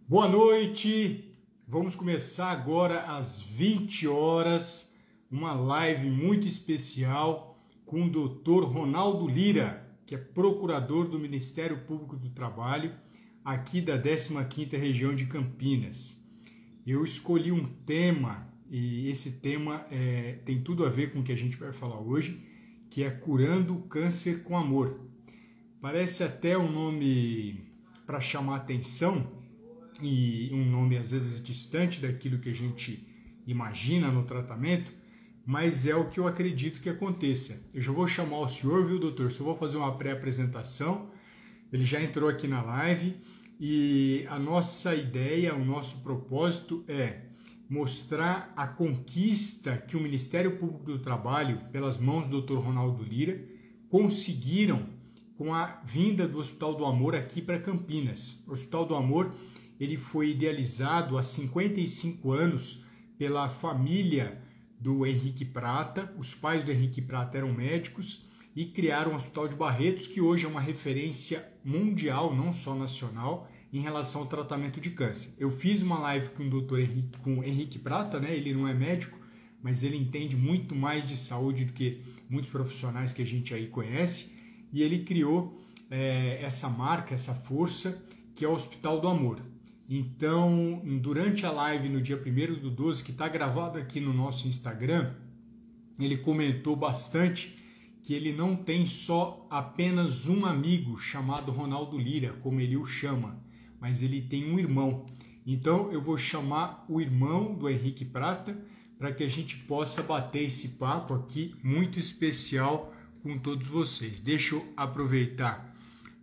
Boa noite! Vamos começar agora às 20 horas, uma live muito especial com o Dr. Ronaldo Lira, que é procurador do Ministério Público do Trabalho, aqui da 15ª região de Campinas. Eu escolhi um tema, e esse tema tem tudo a ver com o que a gente vai falar hoje, que é Curando o Câncer com Amor. Parece até um nome para chamar atenção, e um nome às vezes distante daquilo que a gente imagina no tratamento, mas é o que eu acredito que aconteça. Eu já vou chamar o senhor, viu, doutor? Só vou fazer uma pré-apresentação. Ele já entrou aqui na live e a nossa ideia, o nosso propósito é mostrar a conquista que o Ministério Público do Trabalho, pelas mãos do Dr. Ronaldo Lira, conseguiram com a vinda do Hospital do Amor aqui para Campinas. O Hospital do Amor ele foi idealizado há 55 anos pela família do Henrique Prata. Os pais do Henrique Prata eram médicos e criaram o Hospital de Barretos, que hoje é uma referência mundial, não só nacional, em relação ao tratamento de câncer. Eu fiz uma live com o doutor Henrique, com o Henrique Prata, né? Ele não é médico, mas ele entende muito mais de saúde do que muitos profissionais que a gente aí conhece, e ele criou essa marca, essa força, que é o Hospital do Amor. Então, durante a live no dia 1º do 12, que está gravado aqui no nosso Instagram, ele comentou bastante que ele não tem só apenas um amigo chamado Ronaldo Lira, como ele o chama, mas ele tem um irmão. Então, eu vou chamar o irmão do Henrique Prata para que a gente possa bater esse papo aqui muito especial com todos vocês. Deixa eu aproveitar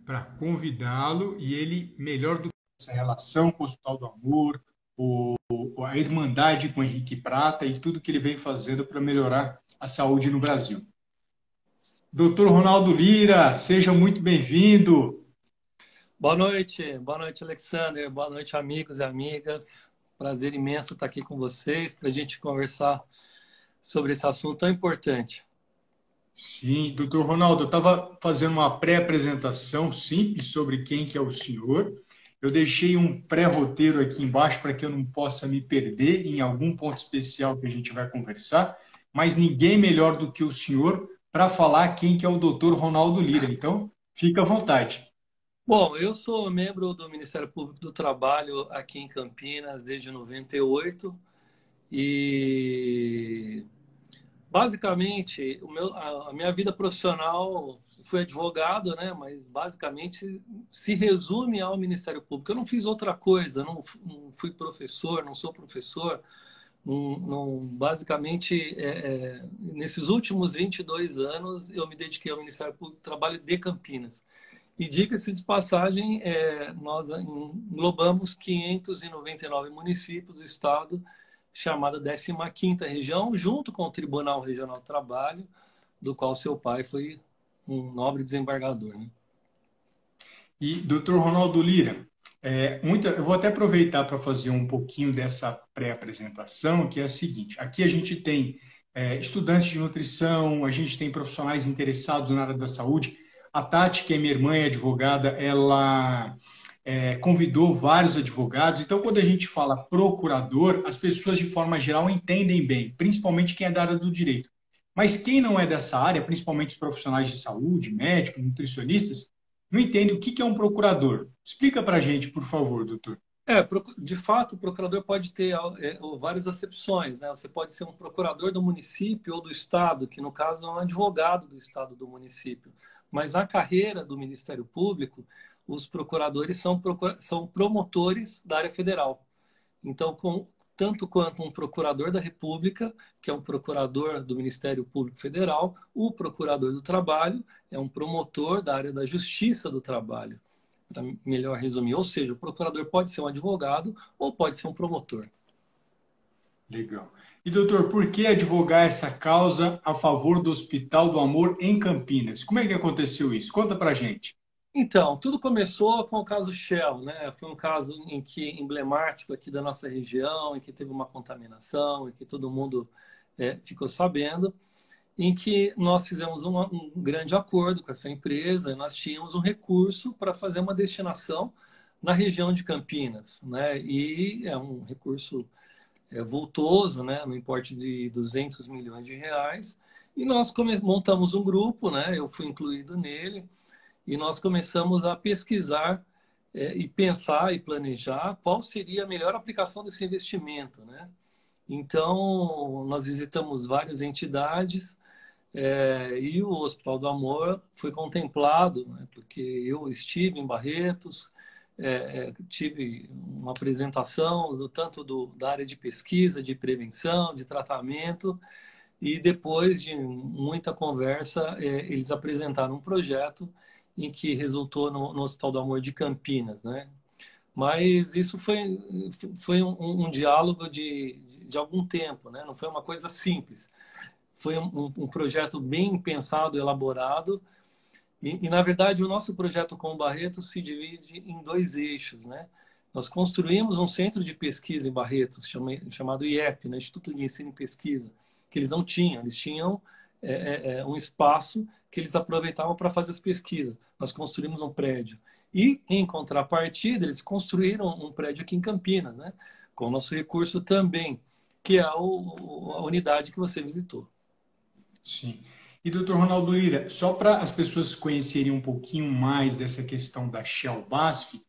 para convidá-lo e ele, melhor do que essa relação com o Hospital do Amor, a irmandade com o Henrique Prata e tudo que ele vem fazendo para melhorar a saúde no Brasil. Doutor Ronaldo Lira, seja muito bem-vindo. Boa noite, Alexander, boa noite, amigos e amigas. Prazer imenso estar aqui com vocês para a gente conversar sobre esse assunto tão importante. Sim, doutor Ronaldo, eu estava fazendo uma pré-apresentação simples sobre quem que é o senhor. Eu deixei um pré-roteiro aqui embaixo para que eu não possa me perder em algum ponto especial que a gente vai conversar, mas ninguém melhor do que o senhor para falar quem que é o doutor Ronaldo Lira. Então, fica à vontade. Bom, eu sou membro do Ministério Público do Trabalho aqui em Campinas desde 98 e basicamente a minha vida profissional fui advogado, né? Mas basicamente se resume ao Ministério Público. Eu não fiz outra coisa, não fui professor, não sou professor. Basicamente, nesses últimos 22 anos, eu me dediquei ao Ministério Público do Trabalho de Campinas. E diga-se de passagem, nós englobamos 599 municípios do estado, chamada 15ª região, junto com o Tribunal Regional do Trabalho, do qual seu pai foi um nobre desembargador, né? E, doutor Ronaldo Lira, eu vou até aproveitar para fazer um pouquinho dessa pré-apresentação, que é a seguinte: aqui a gente tem estudantes de nutrição, a gente tem profissionais interessados na área da saúde. A Tati, que é minha irmã e advogada, ela convidou vários advogados. Então, quando a gente fala procurador, as pessoas, de forma geral, entendem bem, principalmente quem é da área do direito. Mas quem não é dessa área, principalmente os profissionais de saúde, médicos, nutricionistas, não entende o que é um procurador. Explica para a gente, por favor, doutor. De fato, o procurador pode ter várias acepções, né? Você pode ser um procurador do município ou do estado, que no caso é um advogado do estado do município. Mas a carreira do Ministério Público, os procuradores são promotores da área federal. Então, tanto quanto um procurador da República, que é um procurador do Ministério Público Federal, o procurador do Trabalho é um promotor da área da Justiça do Trabalho, para melhor resumir. Ou seja, o procurador pode ser um advogado ou pode ser um promotor. Legal. E, doutor, por que advogar essa causa a favor do Hospital do Amor em Campinas? Como é que aconteceu isso? Conta pra gente. Então, tudo começou com o caso Shell, né? Foi um caso emblemático aqui da nossa região, em que teve uma contaminação, em que todo mundo ficou sabendo, em que nós fizemos um grande acordo com essa empresa, e nós tínhamos um recurso para fazer uma destinação na região de Campinas, né? E é um recurso vultoso, né? No importe de 200 milhões de reais. E nós montamos um grupo, né? Eu fui incluído nele e nós começamos a pesquisar e pensar e planejar qual seria a melhor aplicação desse investimento, né? Então, nós visitamos várias entidades e o Hospital do Amor foi contemplado, né, porque eu estive em Barretos, tive uma apresentação tanto da área de pesquisa, de prevenção, de tratamento, e depois de muita conversa, eles apresentaram um projeto em que resultou no Hospital do Amor de Campinas, né? Mas isso foi um diálogo de algum tempo, né? Não foi uma coisa simples. Foi um projeto bem pensado, elaborado. Na verdade, o nosso projeto com o Barretos se divide em dois eixos, né? Nós construímos um centro de pesquisa em Barretos, chamado IEP, né? Instituto de Ensino e Pesquisa, que eles não tinham. Eles tinham um espaço que eles aproveitavam para fazer as pesquisas. Nós construímos um prédio. E, em contrapartida, eles construíram um prédio aqui em Campinas, né? Com o nosso recurso também, que é a unidade que você visitou. Sim. E, doutor Ronaldo Lira, só para as pessoas conhecerem um pouquinho mais dessa questão da Shell BASF,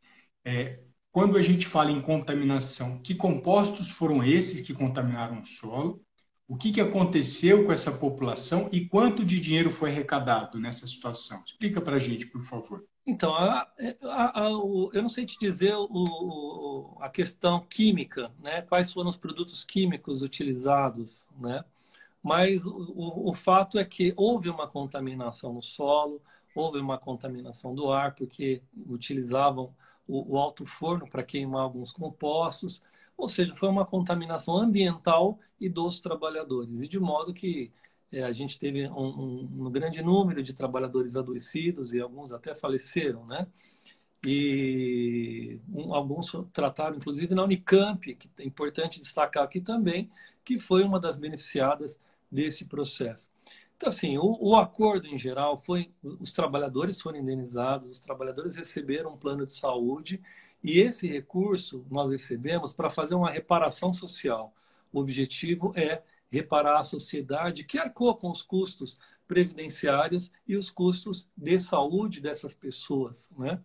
quando a gente fala em contaminação, que compostos foram esses que contaminaram o solo? O que aconteceu com essa população e quanto de dinheiro foi arrecadado nessa situação? Explica para a gente, por favor. Então, eu não sei te dizer a questão química, né? Quais foram os produtos químicos utilizados, né? Mas o fato é que houve uma contaminação no solo, houve uma contaminação do ar, porque utilizavam o alto forno para queimar alguns compostos, ou seja, foi uma contaminação ambiental e dos trabalhadores, e de modo que a gente teve um grande número de trabalhadores adoecidos e alguns até faleceram, né? E alguns trataram, inclusive, na Unicamp, que é importante destacar aqui também, que foi uma das beneficiadas desse processo. Então, assim, o acordo em geral foi, os trabalhadores foram indenizados, os trabalhadores receberam um plano de saúde e esse recurso nós recebemos para fazer uma reparação social. O objetivo é reparar a sociedade que arcou com os custos previdenciários e os custos de saúde dessas pessoas, né?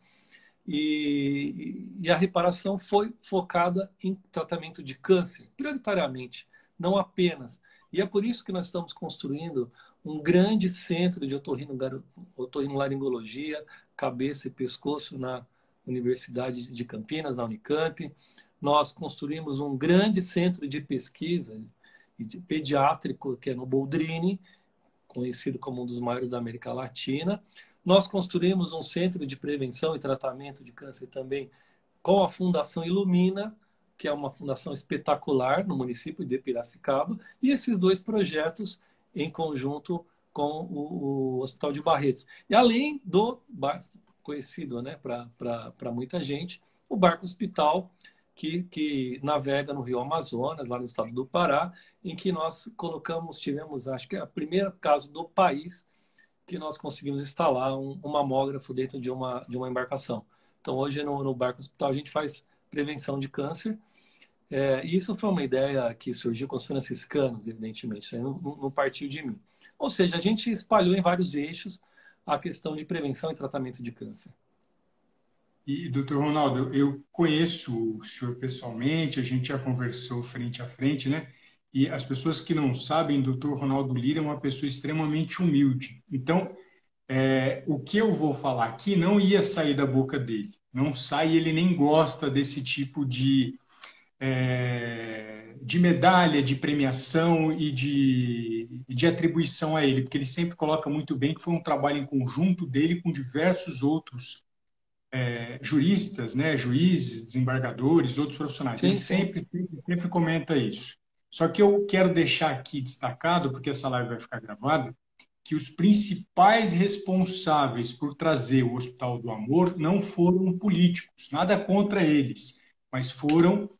E a reparação foi focada em tratamento de câncer, prioritariamente, não apenas. E é por isso que nós estamos construindo um grande centro de otorrinolaringologia, cabeça e pescoço na Universidade de Campinas, na Unicamp. Nós construímos um grande centro de pesquisa pediátrico, que é no Boldrini, conhecido como um dos maiores da América Latina. Nós construímos um centro de prevenção e tratamento de câncer também com a Fundação Ilumina, que é uma fundação espetacular no município de Piracicaba, e esses dois projetos em conjunto com o Hospital de Barretos. E além do conhecido, né, para muita gente, o Barco Hospital, que navega no Rio Amazonas, lá no estado do Pará, em que nós tivemos, acho que é o primeiro caso do país que nós conseguimos instalar um mamógrafo dentro de uma embarcação. Então, hoje no Barco Hospital a gente faz prevenção de câncer. E isso foi uma ideia que surgiu com os franciscanos, evidentemente, isso não partiu de mim. Ou seja, a gente espalhou em vários eixos a questão de prevenção e tratamento de câncer. E, doutor Ronaldo, eu conheço o senhor pessoalmente, a gente já conversou frente a frente, né? E as pessoas que não sabem, doutor Ronaldo Lira é uma pessoa extremamente humilde. Então, o que eu vou falar aqui não ia sair da boca dele. Não sai, ele nem gosta desse tipo de medalha, de premiação e de atribuição a ele, porque ele sempre coloca muito bem que foi um trabalho em conjunto dele com diversos outros juristas, né, juízes, desembargadores, outros profissionais. Sim, Ele sim. sempre comenta isso. Só que eu quero deixar aqui destacado, porque essa live vai ficar gravada, que os principais responsáveis por trazer o Hospital do Amor não foram políticos, nada contra eles, mas foram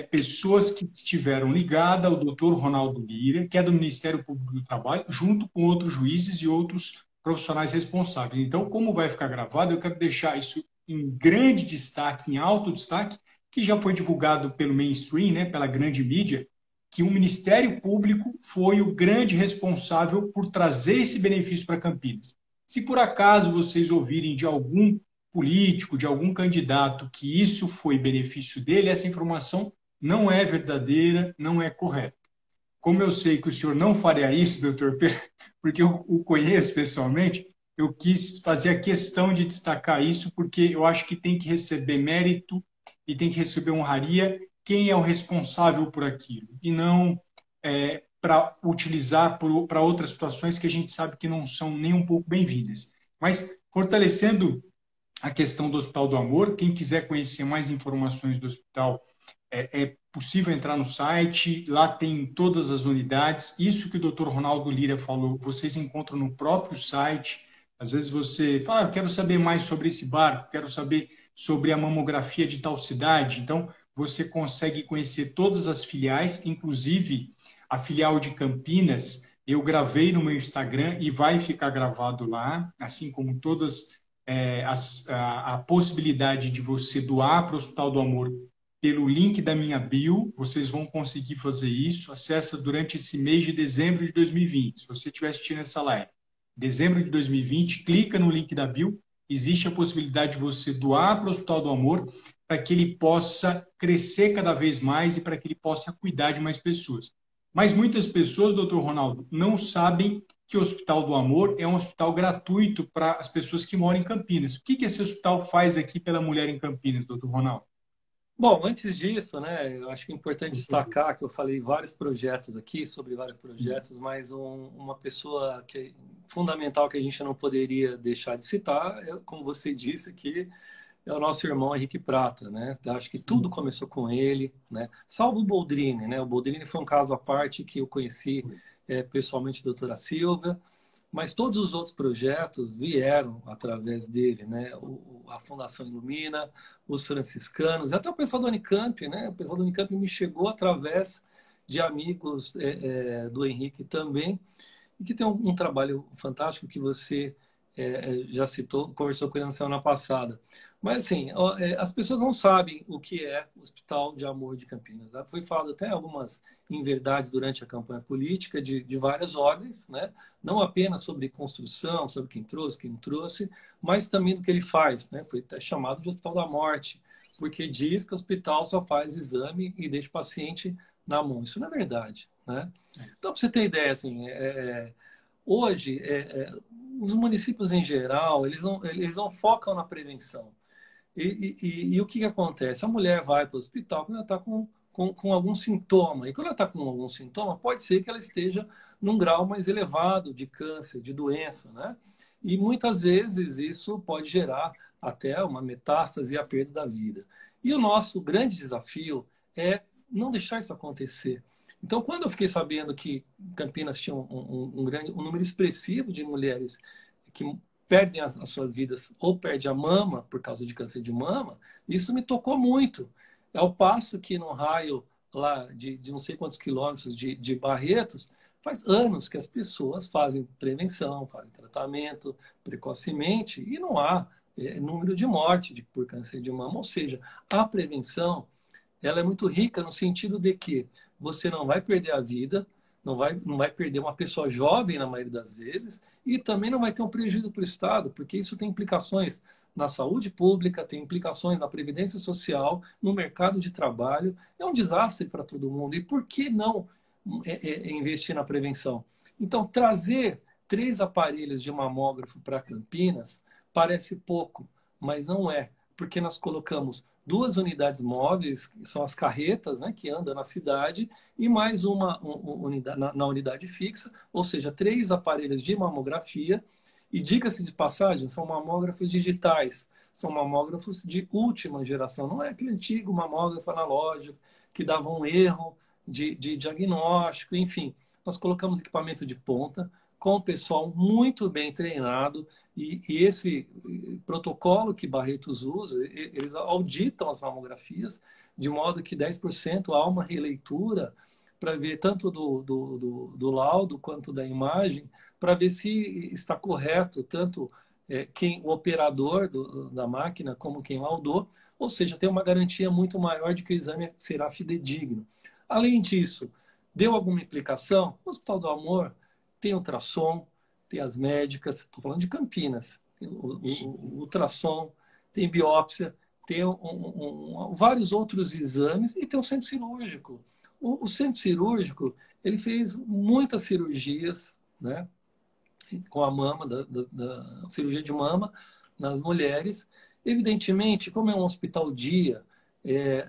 pessoas que estiveram ligadas ao doutor Ronaldo Lira, que é do Ministério Público do Trabalho, junto com outros juízes e outros profissionais responsáveis. Então, como vai ficar gravado, eu quero deixar isso em grande destaque, em alto destaque, que já foi divulgado pelo mainstream, né, pela grande mídia, que o Ministério Público foi o grande responsável por trazer esse benefício para Campinas. Se por acaso vocês ouvirem de algum político, de algum candidato que isso foi benefício dele, essa informação não é verdadeira, não é correta. Como eu sei que o senhor não faria isso, doutor Pedro, porque eu o conheço pessoalmente, eu quis fazer a questão de destacar isso, porque eu acho que tem que receber mérito e tem que receber honraria quem é o responsável por aquilo, e não para utilizar para outras situações que a gente sabe que não são nem um pouco bem-vindas. Mas, fortalecendo a questão do Hospital do Amor, quem quiser conhecer mais informações do hospital, é possível entrar no site, lá tem todas as unidades. Isso que o Dr. Ronaldo Lira falou, vocês encontram no próprio site. Às vezes você fala, eu quero saber mais sobre esse barco, quero saber sobre a mamografia de tal cidade. Então, você consegue conhecer todas as filiais, inclusive a filial de Campinas. Eu gravei no meu Instagram e vai ficar gravado lá, assim como todas a possibilidade de você doar para o Hospital do Amor pelo link da minha bio, vocês vão conseguir fazer isso. Acessa durante esse mês de dezembro de 2020. Se você estiver assistindo essa live, dezembro de 2020, clica no link da bio. Existe a possibilidade de você doar para o Hospital do Amor para que ele possa crescer cada vez mais e para que ele possa cuidar de mais pessoas. Mas muitas pessoas, doutor Ronaldo, não sabem que o Hospital do Amor é um hospital gratuito para as pessoas que moram em Campinas. O que esse hospital faz aqui pela mulher em Campinas, doutor Ronaldo? Bom, antes disso, né, eu acho que é importante destacar que eu falei vários projetos aqui, sobre vários projetos, mas uma pessoa que é fundamental que a gente não poderia deixar de citar, como você disse aqui, é o nosso irmão Henrique Prata, né? Eu acho que tudo começou com ele, né? Salvo o Boldrini, né? O Boldrini foi um caso à parte que eu conheci pessoalmente a doutora Silvia, mas todos os outros projetos vieram através dele, né? A Fundação Ilumina, os franciscanos, até o pessoal do Unicamp, né? O pessoal do Unicamp me chegou através de amigos do Henrique também, e que tem um trabalho fantástico que você já citou, conversou com ele na semana passada. Mas, assim, as pessoas não sabem o que é o Hospital de Amor de Campinas. Né? Foi falado até algumas inverdades durante a campanha política de várias ordens, né? Não apenas sobre construção, sobre quem não trouxe, mas também do que ele faz. Né? Foi até chamado de Hospital da Morte, porque diz que o hospital só faz exame e deixa o paciente na mão. Isso não é verdade. Né? Então, para você ter ideia, assim, hoje, os municípios em geral, eles não focam na prevenção. E o que acontece? A mulher vai para o hospital quando ela está com algum sintoma. E quando ela está com algum sintoma, pode ser que ela esteja num grau mais elevado de câncer, de doença, né? E muitas vezes isso pode gerar até uma metástase e a perda da vida. E o nosso grande desafio é não deixar isso acontecer. Então, quando eu fiquei sabendo que Campinas tinha um número expressivo de mulheres que perdem as suas vidas ou perdem a mama por causa de câncer de mama, isso me tocou muito. Ao passo que no raio lá de não sei quantos quilômetros de Barretos, faz anos que as pessoas fazem prevenção, fazem tratamento precocemente e não há número de morte por câncer de mama. Ou seja, a prevenção ela é muito rica no sentido de que você não vai perder a vida, não vai perder uma pessoa jovem na maioria das vezes, e também não vai ter um prejuízo para o Estado, porque isso tem implicações na saúde pública, tem implicações na previdência social, no mercado de trabalho. É um desastre para todo mundo. E por que não investir na prevenção? Então, trazer 3 aparelhos de mamógrafo para Campinas parece pouco, mas não é, porque nós colocamos 2 unidades móveis, que são as carretas, né, que andam na cidade, e mais uma unidade, na unidade fixa, ou seja, 3 aparelhos de mamografia. E diga-se de passagem, são mamógrafos digitais, são mamógrafos de última geração, não é aquele antigo mamógrafo analógico que dava um erro de diagnóstico, enfim. Nós colocamos equipamento de ponta, com o pessoal muito bem treinado, e esse protocolo que Barretos usa, eles auditam as mamografias, de modo que 10% há uma releitura para ver tanto do laudo quanto da imagem, para ver se está correto tanto o operador da máquina como quem laudou, ou seja, tem uma garantia muito maior de que o exame será fidedigno. Além disso, deu alguma implicação? O Hospital do Amor tem ultrassom, tem as médicas, estou falando de Campinas, tem o ultrassom, tem biópsia, tem vários outros exames e tem um centro cirúrgico. O centro cirúrgico, ele fez muitas cirurgias, né, com a mama, da cirurgia de mama nas mulheres. Evidentemente, como é um hospital dia,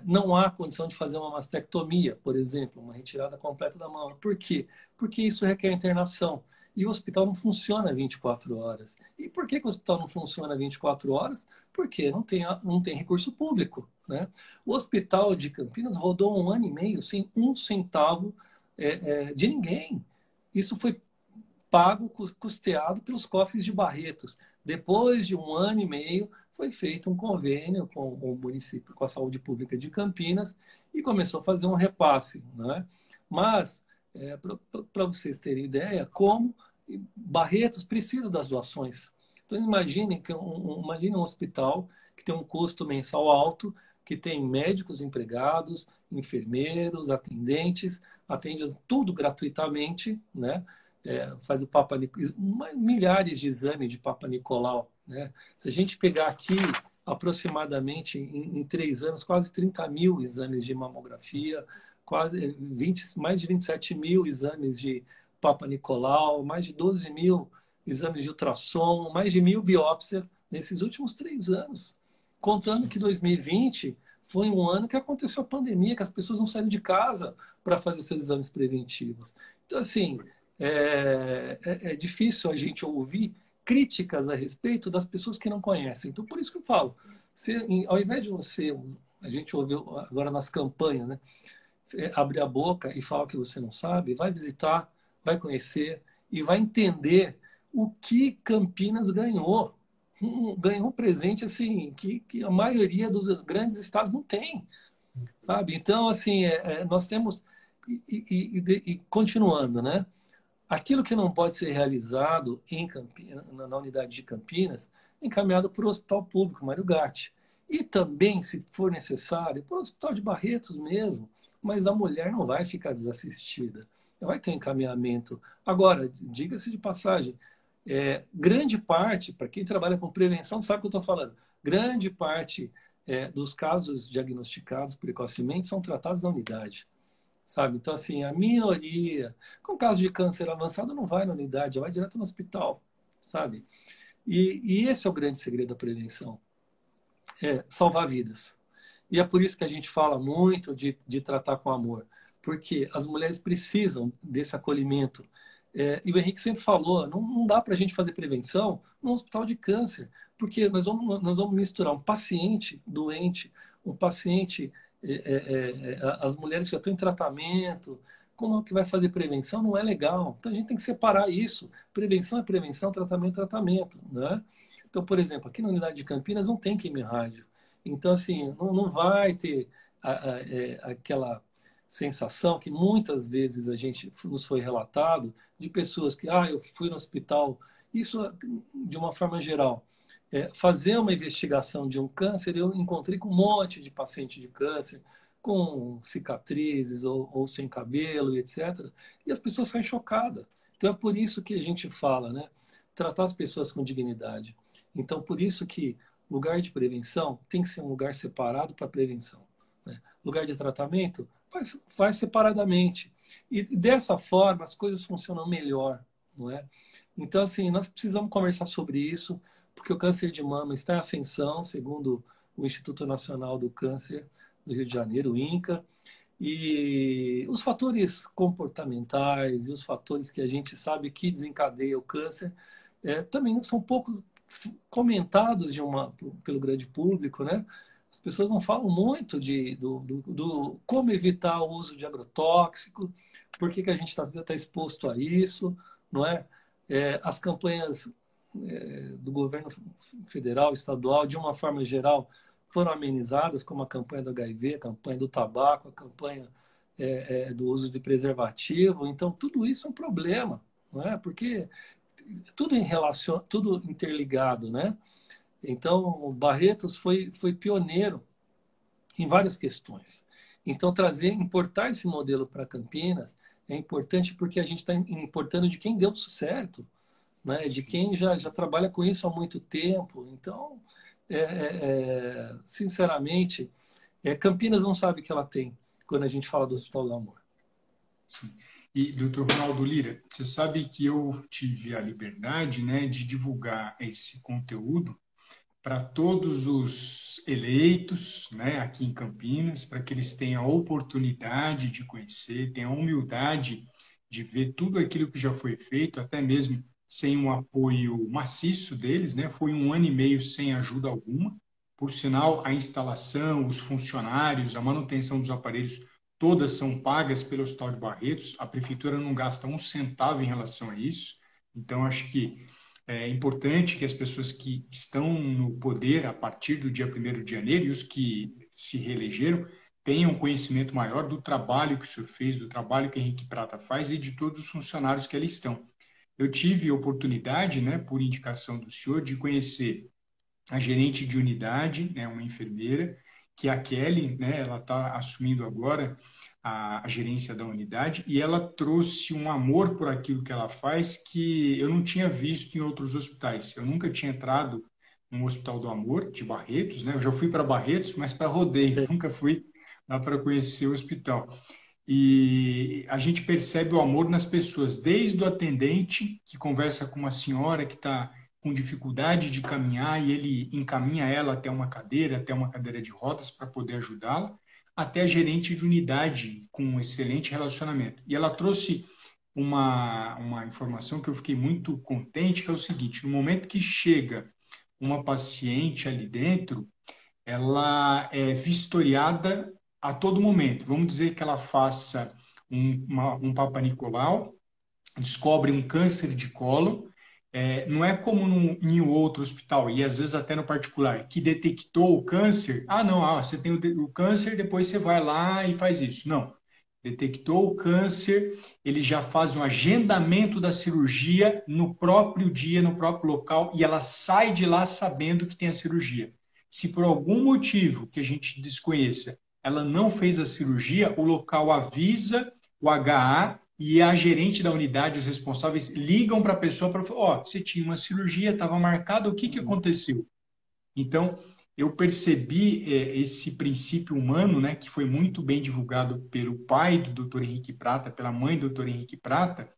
não há condição de fazer uma mastectomia, por exemplo, uma retirada completa da mama. Por quê? Porque isso requer internação. E o hospital não funciona 24 horas. E por que o hospital não funciona 24 horas? Porque não tem recurso público, né? O hospital de Campinas rodou 1 ano e meio sem 1 centavo de ninguém. Isso foi pago, custeado pelos cofres de Barretos. Depois de 1 ano e meio, foi feito um convênio com o município, com a saúde pública de Campinas, e começou a fazer um repasse, né? Mas, para vocês terem ideia, como Barretos precisa das doações. Então, imagine um hospital que tem um custo mensal alto, que tem médicos empregados, enfermeiros, atendentes, atende tudo gratuitamente, né? Faz o Papa milhares de exames de Papa Nicolau, né? Se a gente pegar aqui aproximadamente em 3 anos, quase 30 mil exames de mamografia, mais de 27 mil exames de Papa Nicolau, mais de 12 mil exames de ultrassom, mais de 1.000 biópsias nesses últimos 3 anos. Contando que 2020 foi um ano que aconteceu a pandemia, que as pessoas não saíram de casa para fazer seus exames preventivos. Então, assim, é difícil a gente ouvir críticas a respeito das pessoas que não conhecem. Então, por isso que eu falo, ao invés de a gente ouviu agora nas campanhas, né, abrir a boca e falar o que você não sabe, vai visitar, vai conhecer e vai entender o que Campinas ganhou. Ganhou um presente assim que a maioria dos grandes estados não tem, sabe? Então, assim, nós temos e continuando, né? Aquilo que não pode ser realizado em Campinas, na unidade de Campinas, encaminhado para o Hospital Público Mário Gatti. E também, se for necessário, para o Hospital de Barretos mesmo. Mas a mulher não vai ficar desassistida. Vai ter encaminhamento. Agora, diga-se de passagem, grande parte, para quem trabalha com prevenção, sabe o que eu estou falando, grande parte dos casos diagnosticados precocemente são tratados na unidade. Sabe? Então, assim, a minoria, com caso de câncer avançado, não vai na unidade, vai direto no hospital, sabe? E esse é o grande segredo da prevenção, salvar vidas. E é por isso que a gente fala muito de tratar com amor, porque as mulheres precisam desse acolhimento. E o Henrique sempre falou, não dá para a gente fazer prevenção num hospital de câncer, porque nós vamos misturar um paciente doente, um paciente as mulheres que já estão em tratamento, como que vai fazer prevenção? Não é legal. Então a gente tem que separar isso. Prevenção é prevenção, tratamento é tratamento, né? Então, por exemplo, aqui na unidade de Campinas não tem quimio-rádio. Então, assim, não vai ter aquela sensação que muitas vezes nos foi relatado de pessoas que, eu fui no hospital. Isso de uma forma geral. Fazer uma investigação de um câncer, eu encontrei com um monte de paciente de câncer, com cicatrizes ou sem cabelo, etc. E as pessoas saem chocadas. Então é por isso que a gente fala, né? Tratar as pessoas com dignidade. Então, por isso que lugar de prevenção tem que ser um lugar separado para prevenção. Né? Lugar de tratamento faz separadamente. E dessa forma as coisas funcionam melhor, não é? Então, assim, nós precisamos conversar sobre isso, porque o câncer de mama está em ascensão, segundo o Instituto Nacional do Câncer do Rio de Janeiro, o INCA, e os fatores comportamentais e os fatores que a gente sabe que desencadeia o câncer também são pouco comentados pelo grande público, né? As pessoas não falam muito do como evitar o uso de agrotóxico, por que a gente está exposto a isso, não é? As campanhas do governo federal, estadual, de uma forma geral, foram amenizadas, como a campanha do HIV, a campanha do tabaco, a campanha do uso de preservativo. Então, tudo isso é um problema, não é? Porque tudo em relação, tudo interligado, né? Então, o Barretos foi pioneiro em várias questões. Então, importar esse modelo para Campinas é importante porque a gente está importando de quem deu certo, né? De quem já trabalha com isso há muito tempo. Então, sinceramente, Campinas não sabe o que ela tem quando a gente fala do Hospital do Amor. Sim. E, doutor Ronaldo Lira, você sabe que eu tive a liberdade, né, de divulgar esse conteúdo para todos os eleitos, né, aqui em Campinas, para que eles tenham a oportunidade de conhecer, tenham a humildade de ver tudo aquilo que já foi feito, até mesmo sem um apoio maciço deles, né? Foi 1 ano e meio sem ajuda alguma. Por sinal, a instalação, os funcionários, a manutenção dos aparelhos, todas são pagas pelo Hospital de Barretos. A prefeitura não gasta um centavo em relação a isso. Então, acho que é importante que as pessoas que estão no poder a partir do dia 1º de janeiro e os que se reelegeram tenham um conhecimento maior do trabalho que o senhor fez, do trabalho que Henrique Prata faz e de todos os funcionários que ali estão. Eu tive a oportunidade, né, por indicação do senhor, de conhecer a gerente de unidade, né, uma enfermeira, que é a Kelly, né, ela está assumindo agora a gerência da unidade, e ela trouxe um amor por aquilo que ela faz que eu não tinha visto em outros hospitais. Eu nunca tinha entrado no Hospital do Amor, de Barretos, né? Eu já fui para Barretos, mas para rodeio, nunca fui lá para conhecer o hospital. E a gente percebe o amor nas pessoas, desde o atendente, que conversa com uma senhora que está com dificuldade de caminhar e ele encaminha ela até uma cadeira de rodas para poder ajudá-la, até a gerente de unidade com um excelente relacionamento. E ela trouxe uma informação que eu fiquei muito contente, que é o seguinte: no momento que chega uma paciente ali dentro, ela é vistoriada a todo momento. Vamos dizer que ela faça um Papa Nicolau, descobre um câncer de cólon, não é como em outro hospital, e às vezes até no particular, que detectou o câncer. Ah, não, você tem o câncer, depois você vai lá e faz isso. Não. Detectou o câncer, ele já faz um agendamento da cirurgia no próprio dia, no próprio local, e ela sai de lá sabendo que tem a cirurgia. Se por algum motivo que a gente desconheça, ela não fez a cirurgia, o local avisa o HA e a gerente da unidade, os responsáveis, ligam para a pessoa para falar: você tinha uma cirurgia, estava marcado, o que aconteceu? Então, eu percebi esse princípio humano, né, que foi muito bem divulgado pelo pai do Dr. Henrique Prata, pela mãe do Dr. Henrique Prata,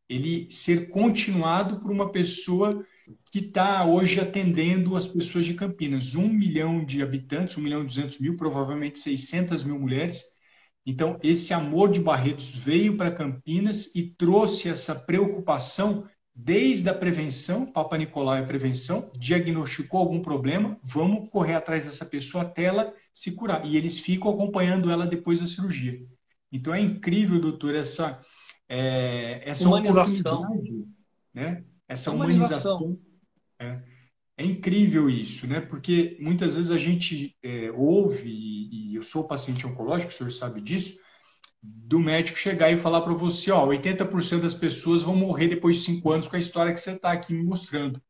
ele ser continuado por uma pessoa que está hoje atendendo as pessoas de Campinas. 1 milhão de habitantes, 1.200.000, provavelmente 600.000 mulheres. Então, esse amor de Barretos veio para Campinas e trouxe essa preocupação desde a prevenção. Papa Nicolau é prevenção, diagnosticou algum problema, vamos correr atrás dessa pessoa até ela se curar. E eles ficam acompanhando ela depois da cirurgia. Então, é incrível, doutor, essa Humanização. oportunidade, né? Essa Humanização. humanização. É incrível isso, né? Porque muitas vezes a gente ouve, e eu sou paciente oncológico, o senhor sabe disso, do médico chegar e falar para você: ó, 80% das pessoas vão morrer depois de 5 anos com a história que você está aqui me mostrando.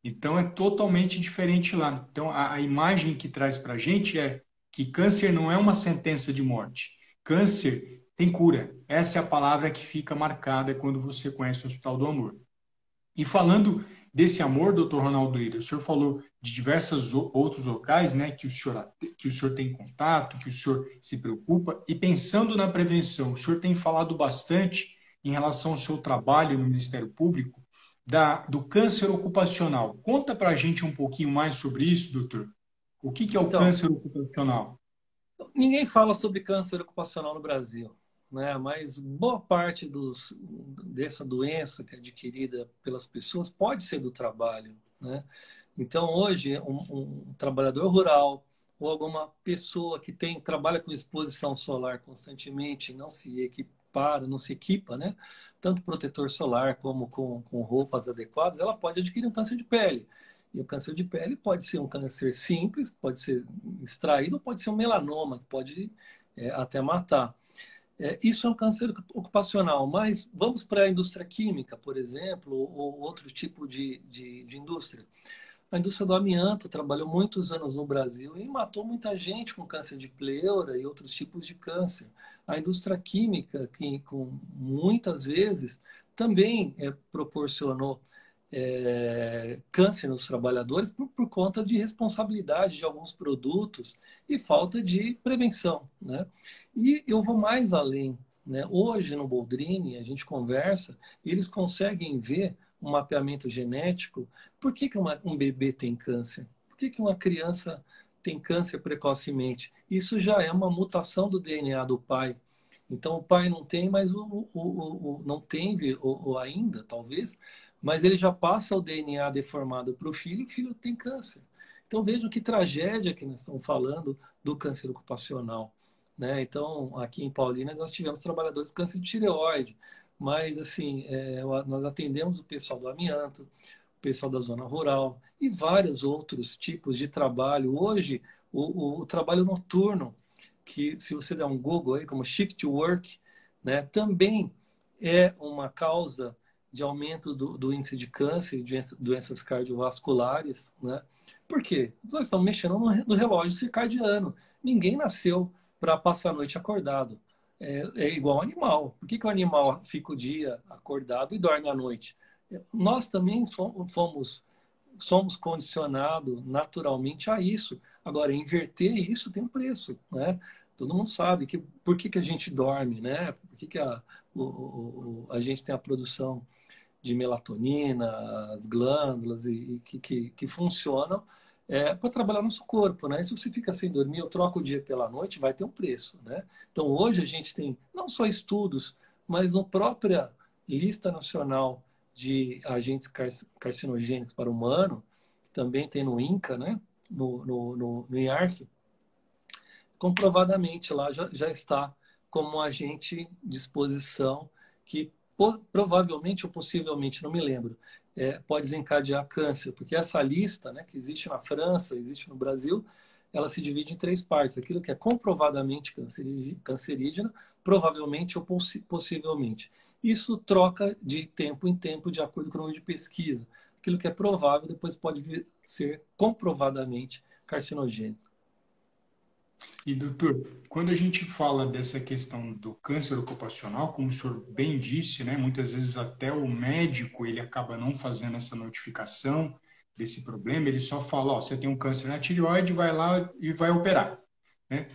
Então é totalmente diferente lá. Então a imagem que traz para a gente é que câncer não é uma sentença de morte. Câncer tem cura. Essa é a palavra que fica marcada quando você conhece o Hospital do Amor. E falando desse amor, doutor Ronaldo Lira, o senhor falou de diversos outros locais, né, que o senhor tem contato, que o senhor se preocupa, e pensando na prevenção, o senhor tem falado bastante em relação ao seu trabalho no Ministério Público, do câncer ocupacional. Conta para a gente um pouquinho mais sobre isso, doutor. O que é o Então, câncer ocupacional? ninguém fala sobre câncer ocupacional no Brasil, né? Mas boa parte dessa doença que é adquirida pelas pessoas pode ser do trabalho, né? Então, hoje, um trabalhador rural ou alguma pessoa que trabalha com exposição solar constantemente, não se equipara, não se equipa, né? Tanto protetor solar como com roupas adequadas, ela pode adquirir um câncer de pele. E o câncer de pele pode ser um câncer simples, pode ser extraído, ou pode ser um melanoma, que pode até matar. Isso é um câncer ocupacional, mas vamos para a indústria química, por exemplo, ou outro tipo de indústria. A indústria do amianto trabalhou muitos anos no Brasil e matou muita gente com câncer de pleura e outros tipos de câncer. A indústria química, que com, muitas vezes, também proporcionou câncer nos trabalhadores por conta de responsabilidade de alguns produtos e falta de prevenção, né? E eu vou mais além, né? Hoje no Boldrini a gente conversa e eles conseguem ver um mapeamento genético. Por que um bebê tem câncer? Por que uma criança tem câncer precocemente? Isso já é uma mutação do DNA do pai. Então o pai não tem, mas não teve ou ainda, talvez, mas ele já passa o DNA deformado para o filho tem câncer. Então vejam que tragédia que nós estamos falando do câncer ocupacional, né? Então aqui em Paulinas nós tivemos trabalhadores com câncer de tireoide, mas assim nós atendemos o pessoal do amianto, o pessoal da zona rural e vários outros tipos de trabalho. Hoje o trabalho noturno, que se você der um Google aí como shift work, né, também é uma causa de aumento do índice de câncer e de doenças cardiovasculares, né? Por quê? Nós estamos mexendo no relógio circadiano. Ninguém nasceu para passar a noite acordado. É igual ao animal. Por que o animal fica o dia acordado e dorme à noite? Nós também somos condicionados naturalmente a isso. Agora, inverter isso tem um preço, né? Todo mundo sabe que por que a gente dorme, né? Por que a gente tem a produção de melatonina, as glândulas que funcionam para trabalhar nosso corpo, né? E se você fica sem dormir, eu troco o dia pela noite, vai ter um preço, né? Então hoje a gente tem não só estudos, mas na própria lista nacional de agentes carcinogênicos para o humano, que também tem no INCA, né? No IARC, comprovadamente lá já está como um agente de exposição que provavelmente ou possivelmente, não me lembro, pode desencadear câncer, porque essa lista, né, que existe na França, existe no Brasil, ela se divide em três partes. Aquilo que é comprovadamente cancerígena, provavelmente ou possivelmente. Isso troca de tempo em tempo de acordo com o número de pesquisa. Aquilo que é provável depois pode vir ser comprovadamente carcinogênico. E, doutor, quando a gente fala dessa questão do câncer ocupacional, como o senhor bem disse, né, muitas vezes até o médico ele acaba não fazendo essa notificação desse problema, ele só fala, ó, você tem um câncer na tireoide, vai lá e vai operar, né?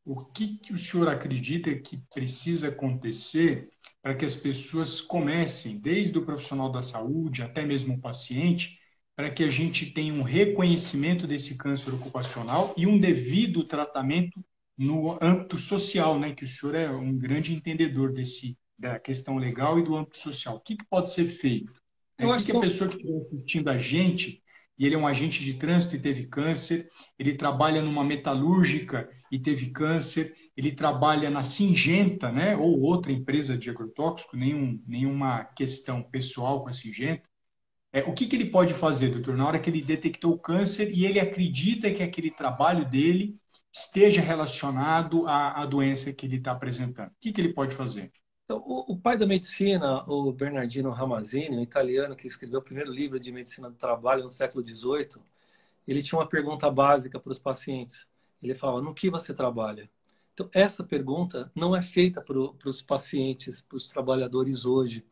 O que o senhor acredita que precisa acontecer para que as pessoas comecem, desde o profissional da saúde até mesmo o paciente, para que a gente tenha um reconhecimento desse câncer ocupacional e um devido tratamento no âmbito social, né? Que o senhor é um grande entendedor da questão legal e do âmbito social. O que pode ser feito? Eu O acho que que a são pessoa que está assistindo a gente, e ele é um agente de trânsito e teve câncer, ele trabalha numa metalúrgica e teve câncer, ele trabalha na Singenta, né? Ou outra empresa de agrotóxico, nenhuma questão pessoal com a Singenta. O que ele pode fazer, doutor, na hora que ele detectou o câncer e ele acredita que aquele trabalho dele esteja relacionado à doença que ele está apresentando? O que ele pode fazer? Então, o pai da medicina, o Bernardino Ramazzini, um italiano que escreveu o primeiro livro de medicina do trabalho no século XVIII, ele tinha uma pergunta básica para os pacientes. Ele falava, no que você trabalha? Então, essa pergunta não é feita para os pacientes, para os trabalhadores hoje.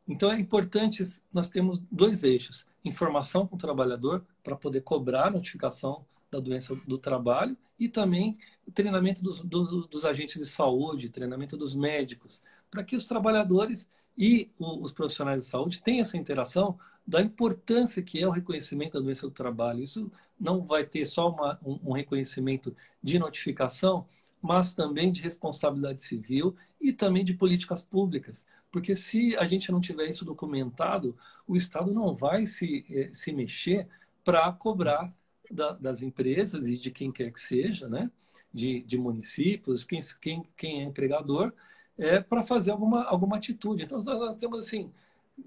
Então, é importante, nós temos dois eixos. Informação com o trabalhador, para poder cobrar a notificação da doença do trabalho, e também o treinamento dos agentes de saúde, treinamento dos médicos, para que os trabalhadores e os profissionais de saúde tenham essa interação da importância que é o reconhecimento da doença do trabalho. Isso não vai ter só um reconhecimento de notificação, mas também de responsabilidade civil e também de políticas públicas. Porque se a gente não tiver isso documentado, o Estado não vai se mexer para cobrar das empresas e de quem quer que seja, né? De municípios, quem é empregador, para fazer alguma atitude. Então, nós temos assim,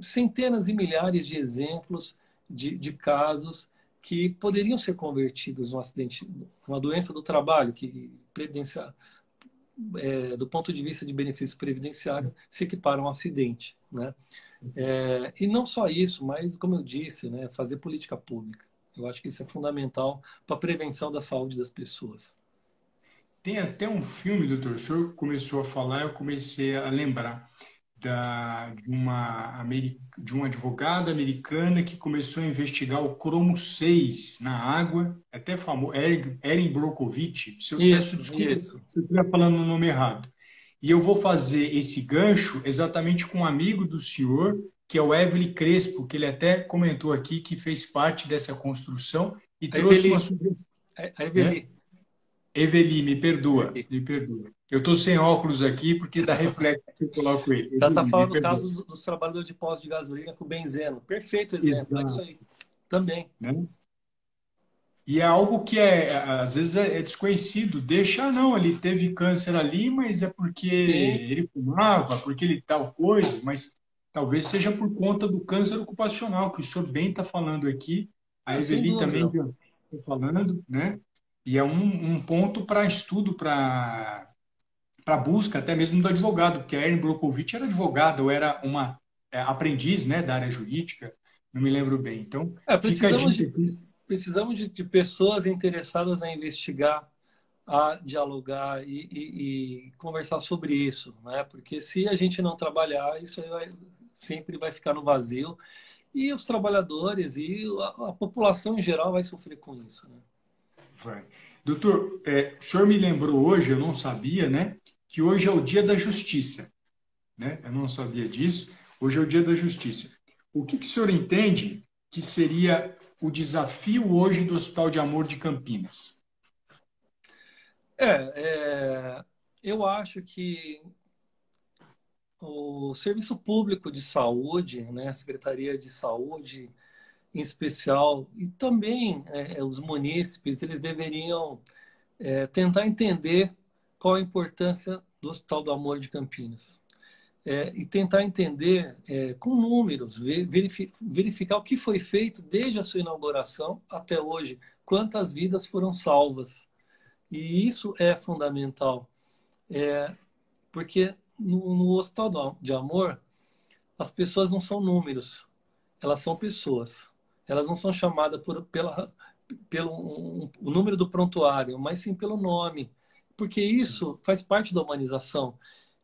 centenas e milhares de exemplos de casos que poderiam ser convertidos num acidente, uma doença do trabalho, que do ponto de vista de benefício previdenciário, se equiparam a um acidente, né? E não só isso, mas, como eu disse, né, fazer política pública. Eu acho que isso é fundamental para a prevenção da saúde das pessoas. Tem até um filme, doutor, o senhor começou a falar, eu comecei a lembrar de uma advogada americana que começou a investigar o cromo 6 na água, até famoso, Erin Brockovich. Se eu peço Isso, desculpa isso. se eu estiver falando o nome errado. E eu vou fazer esse gancho exatamente com um amigo do senhor, que é o Evelyn Crespo, que ele até comentou aqui que fez parte dessa construção e A trouxe uma Eveli, sugestão, a né? Eveli, Eveli, me perdoa, Eveli. me perdoa. Eu estou sem óculos aqui porque dá reflexo que eu coloco ele. Ela está Eveli, me falando do perdoa. caso dos trabalhadores de posto de gasolina com benzeno. Perfeito exemplo, é isso Exato, aí. Também. né? E é algo que às vezes é desconhecido. Deixa, não, ele teve câncer ali, mas é porque Sim, ele fumava, porque ele tal coisa, mas talvez seja por conta do câncer ocupacional, que o senhor bem está falando aqui, a sem Eveli também dúvida. está falando, né? E é um ponto para estudo, para busca até mesmo do advogado, porque a Erin Brockovich era advogada ou era uma aprendiz, né, da área jurídica, não me lembro bem. Então, fica a Precisamos dica de, aqui. de pessoas interessadas a investigar, a dialogar e conversar sobre isso, né? Porque se a gente não trabalhar, isso aí sempre vai ficar no vazio e os trabalhadores e a população em geral vai sofrer com isso, né? Vai. Doutor, o senhor me lembrou hoje, eu não sabia, né, que hoje é o Dia da Justiça, né? Eu não sabia disso. Hoje é o Dia da Justiça. O que o senhor entende que seria o desafio hoje do Hospital de Amor de Campinas? Eu acho que o Serviço Público de Saúde, né, a Secretaria de Saúde em especial, e também os munícipes, eles deveriam tentar entender qual a importância do Hospital do Amor de Campinas. E tentar entender com números, verificar o que foi feito desde a sua inauguração até hoje, quantas vidas foram salvas. E isso é fundamental, porque no Hospital de Amor, as pessoas não são números, elas são pessoas. Elas não são chamadas pelo o número do prontuário, mas sim pelo nome, porque isso faz parte da humanização.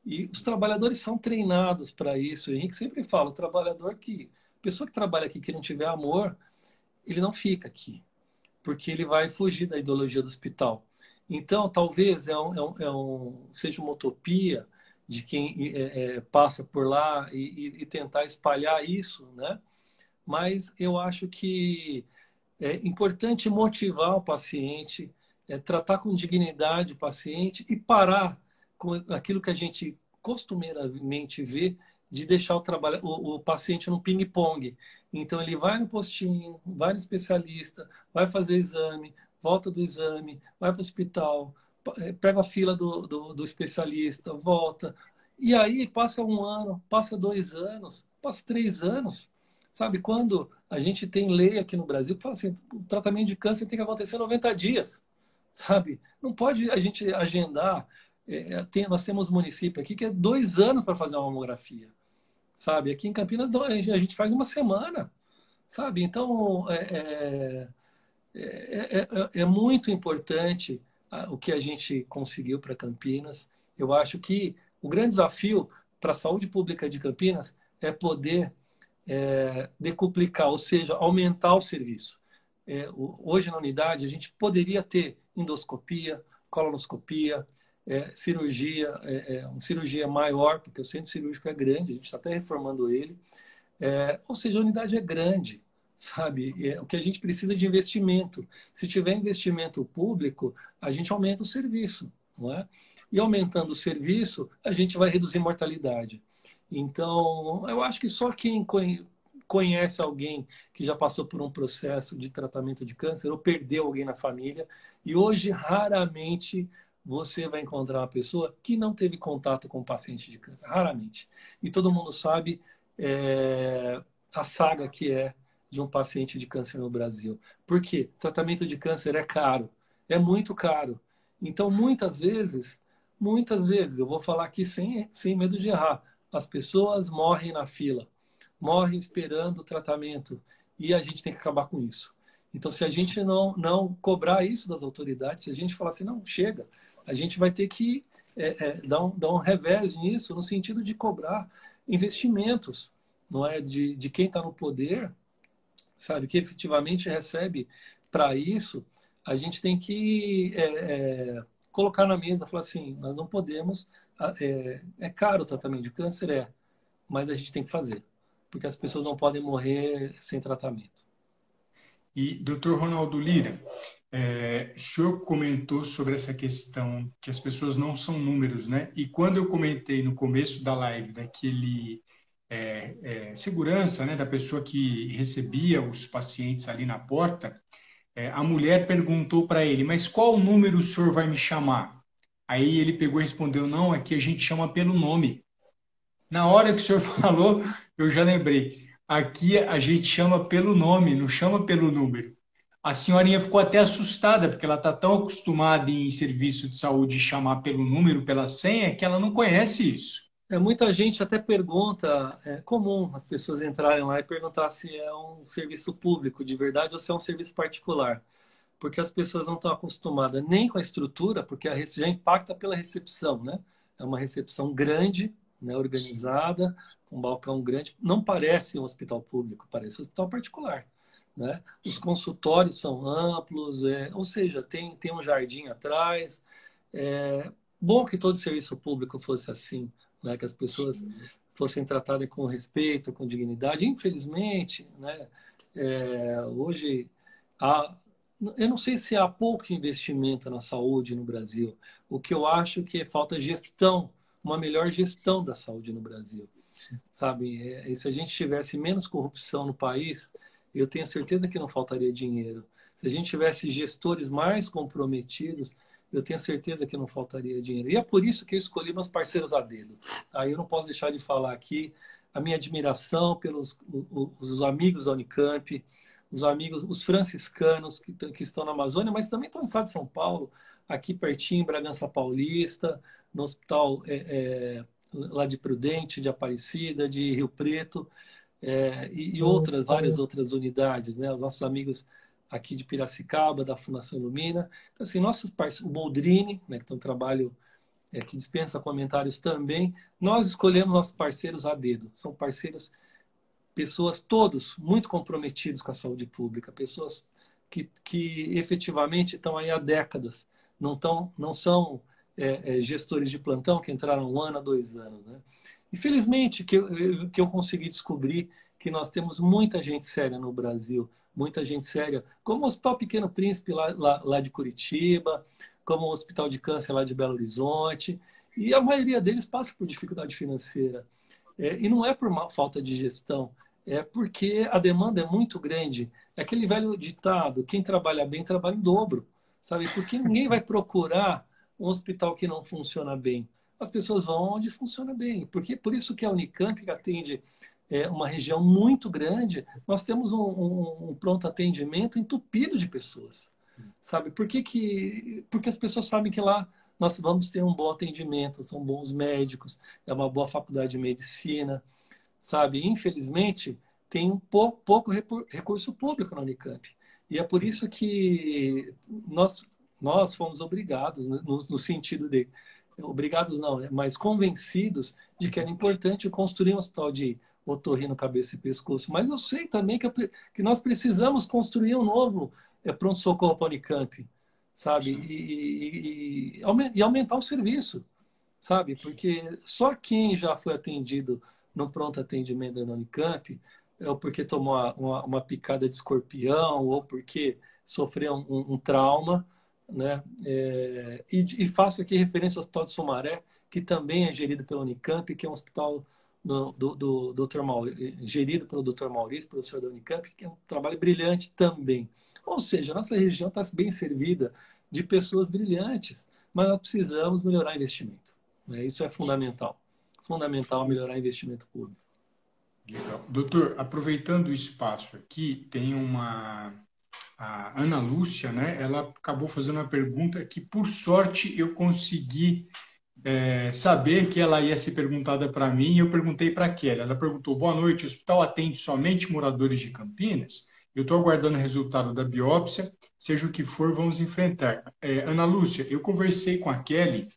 E os trabalhadores são treinados para isso. A gente sempre fala, pessoa que trabalha aqui que não tiver amor, ele não fica aqui, porque ele vai fugir da ideologia do hospital. Então, talvez seja uma utopia de quem passa por lá e tentar espalhar isso, né? Mas eu acho que é importante motivar o paciente, tratar com dignidade o paciente e parar com aquilo que a gente costumeiramente vê de deixar o paciente no ping-pong. Então, ele vai no postinho, vai no especialista, vai fazer exame, volta do exame, vai para o hospital, pega a fila do especialista, volta. E aí passa um ano, passa 2 anos, passa 3 anos. Sabe, quando a gente tem lei aqui no Brasil que fala assim, o tratamento de câncer tem que acontecer em 90 dias, sabe? Não pode a gente agendar. Nós temos município aqui que é 2 anos para fazer uma mamografia, sabe? Aqui em Campinas a gente faz uma semana, sabe? Então, é muito importante o que a gente conseguiu para Campinas. Eu acho que o grande desafio para a saúde pública de Campinas é poder decuplicar, ou seja, aumentar o serviço. Hoje na unidade a gente poderia ter endoscopia, colonoscopia, uma cirurgia maior, porque o centro cirúrgico é grande, a gente está até reformando ele. Ou seja, a unidade é grande, sabe? O que a gente precisa é de investimento. Se tiver investimento público, a gente aumenta o serviço, não é? E aumentando o serviço, a gente vai reduzir mortalidade. Então, eu acho que só quem conhece alguém que já passou por um processo de tratamento de câncer ou perdeu alguém na família, e hoje raramente você vai encontrar uma pessoa que não teve contato com um paciente de câncer, raramente. E todo mundo sabe a saga que é de um paciente de câncer no Brasil. Por quê? Tratamento de câncer é caro, é muito caro. Então, muitas vezes, Muitas vezes, eu vou falar aqui sem medo de errar, as pessoas morrem na fila, morrem esperando o tratamento e a gente tem que acabar com isso. Então, se a gente não cobrar isso das autoridades, se a gente falar assim, não, chega, a gente vai ter que dar um revés nisso, no sentido de cobrar investimentos, não é, de quem está no poder, sabe, que efetivamente recebe para isso, a gente tem que colocar na mesa, falar assim, nós não podemos, é caro o tratamento de câncer, mas a gente tem que fazer, porque as pessoas não podem morrer sem tratamento. E, doutor Ronaldo Lira, o senhor comentou sobre essa questão que as pessoas não são números, né? E quando eu comentei no começo da live daquele segurança, né, da pessoa que recebia os pacientes ali na porta, a mulher perguntou para ele, mas qual número o senhor vai me chamar? Aí ele pegou e respondeu, não, aqui a gente chama pelo nome. Na hora que o senhor falou, eu já lembrei. Aqui a gente chama pelo nome, não chama pelo número. A senhorinha ficou até assustada, porque ela está tão acostumada em serviço de saúde chamar pelo número, pela senha, que ela não conhece isso. Muita gente até pergunta, é comum as pessoas entrarem lá e perguntar se é um serviço público de verdade ou se é um serviço particular, porque as pessoas não estão acostumadas nem com a estrutura, porque já impacta pela recepção, né? É uma recepção grande, né, organizada, com um balcão grande. Não parece um hospital público, parece um hospital particular, né? Os consultórios são amplos, ou seja, tem um jardim atrás. É bom que todo serviço público fosse assim, né? Que as pessoas fossem tratadas com respeito, com dignidade. Infelizmente, né? Hoje há, eu não sei se há pouco investimento na saúde no Brasil. O que eu acho que falta gestão, uma melhor gestão da saúde no Brasil, sabe? E se a gente tivesse menos corrupção no país, eu tenho certeza que não faltaria dinheiro. Se a gente tivesse gestores mais comprometidos, eu tenho certeza que não faltaria dinheiro. E é por isso que eu escolhi meus parceiros a dedo. Aí eu não posso deixar de falar aqui a minha admiração pelos os amigos da Unicamp, os amigos, os franciscanos que estão na Amazônia, mas também estão no estado de São Paulo, aqui pertinho, em Bragança Paulista, no hospital lá de Prudente, de Aparecida, de Rio Preto, e outras, várias outras unidades, né? Os nossos amigos aqui de Piracicaba, da Fundação Lumina. Então, assim, nossos parceiros, o Boldrini, né, que tem um trabalho que dispensa comentários também, nós escolhemos nossos parceiros a dedo. São parceiros, pessoas todos muito comprometidos com a saúde pública, pessoas que efetivamente estão aí há décadas, não são gestores de plantão que entraram 1 ano, 2 anos, né? Infelizmente que eu consegui descobrir que nós temos muita gente séria no Brasil, muita gente séria, como o Hospital Pequeno Príncipe lá de Curitiba, como o Hospital de Câncer lá de Belo Horizonte, e a maioria deles passa por dificuldade financeira. E não é por falta de gestão, é porque a demanda é muito grande. É aquele velho ditado: quem trabalha bem trabalha em dobro, sabe? Porque ninguém vai procurar um hospital que não funciona bem. As pessoas vão onde funciona bem. Porque por isso que a Unicamp, que atende uma região muito grande, nós temos um pronto atendimento entupido de pessoas, sabe? Porque as pessoas sabem que lá nós vamos ter um bom atendimento, são bons médicos, é uma boa faculdade de medicina, sabe? Infelizmente, tem pouco recurso público na Unicamp. E é por isso que nós fomos obrigados, né, no sentido de obrigados não, mas convencidos de que era importante construir um hospital de otorrino, cabeça e pescoço. Mas eu sei também que nós precisamos construir um novo pronto-socorro para a Unicamp, sabe? E aumentar o serviço, sabe? Porque só quem já foi atendido no pronto atendimento da Unicamp, ou porque tomou uma picada de escorpião, ou porque sofreu um trauma, né? E faço aqui referência ao Hospital de Sumaré, que também é gerido pela Unicamp, que é um hospital do Dr. gerido pelo Dr. Maurício, professor da Unicamp, que é um trabalho brilhante também. Ou seja, a nossa região está bem servida de pessoas brilhantes, mas nós precisamos melhorar investimento, né? Isso é fundamental. Fundamental melhorar investimento público. Legal. Doutor, aproveitando o espaço aqui, tem a Ana Lúcia, né? Ela acabou fazendo uma pergunta que, por sorte, eu consegui saber que ela ia ser perguntada para mim e eu perguntei para a Kelly. Ela perguntou: boa noite, o hospital atende somente moradores de Campinas? Eu estou aguardando o resultado da biópsia, seja o que for, vamos enfrentar. Ana Lúcia, eu conversei com a Kelly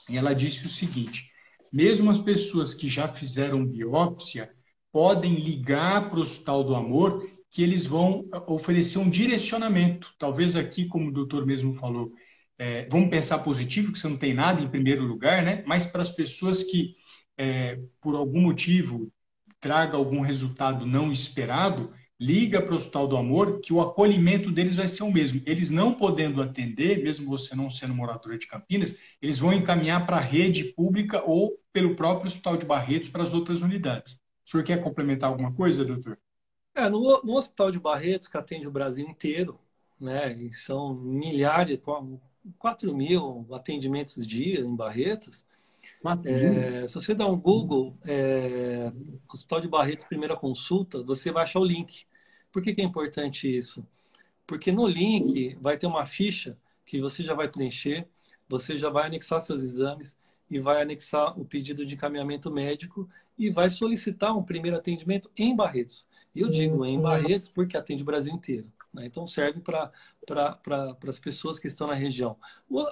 e ela disse o seguinte: mesmo as pessoas que já fizeram biópsia podem ligar para o Hospital do Amor, que eles vão oferecer um direcionamento. Talvez aqui, como o doutor mesmo falou, vamos pensar positivo, que você não tem nada em primeiro lugar, né? Mas para as pessoas que, por algum motivo, traga algum resultado não esperado, liga para o Hospital do Amor, que o acolhimento deles vai ser o mesmo. Eles não podendo atender, mesmo você não sendo morador de Campinas, eles vão encaminhar para a rede pública ou pelo próprio Hospital de Barretos para as outras unidades. O senhor quer complementar alguma coisa, doutor? No Hospital de Barretos, que atende o Brasil inteiro, né, e são milhares, 4 mil atendimentos dia em Barretos. 4 mil? Se você dá um Google, Hospital de Barretos, primeira consulta, você vai achar o link. Por que é importante isso? Porque no link vai ter uma ficha que você já vai preencher, você já vai anexar seus exames e vai anexar o pedido de encaminhamento médico e vai solicitar um primeiro atendimento em Barretos. E eu digo em Barretos porque atende o Brasil inteiro, né? Então serve para as pessoas que estão na região.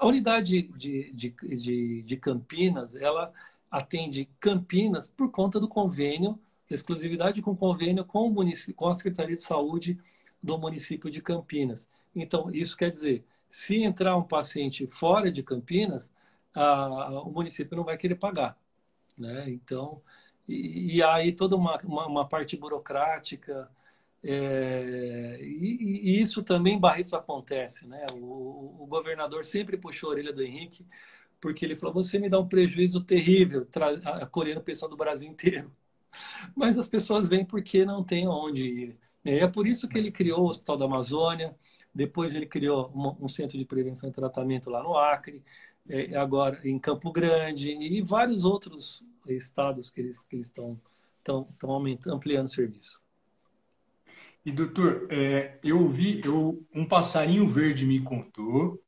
A unidade de Campinas, ela atende Campinas por conta do convênio, exclusividade com convênio com o município, com a Secretaria de Saúde do município de Campinas. Então, isso quer dizer, se entrar um paciente fora de Campinas, o município não vai querer pagar, né? Então, e aí toda uma parte burocrática, e isso também em Barretos acontece, né? O governador sempre puxou a orelha do Henrique, porque ele falou: você me dá um prejuízo terrível, acolhendo o pessoal do Brasil inteiro. Mas as pessoas vêm porque não tem onde ir. É por isso que ele criou o Hospital da Amazônia, depois ele criou um centro de prevenção e tratamento lá no Acre, agora em Campo Grande e vários outros estados que eles estão ampliando o serviço. E, doutor, um passarinho verde me contou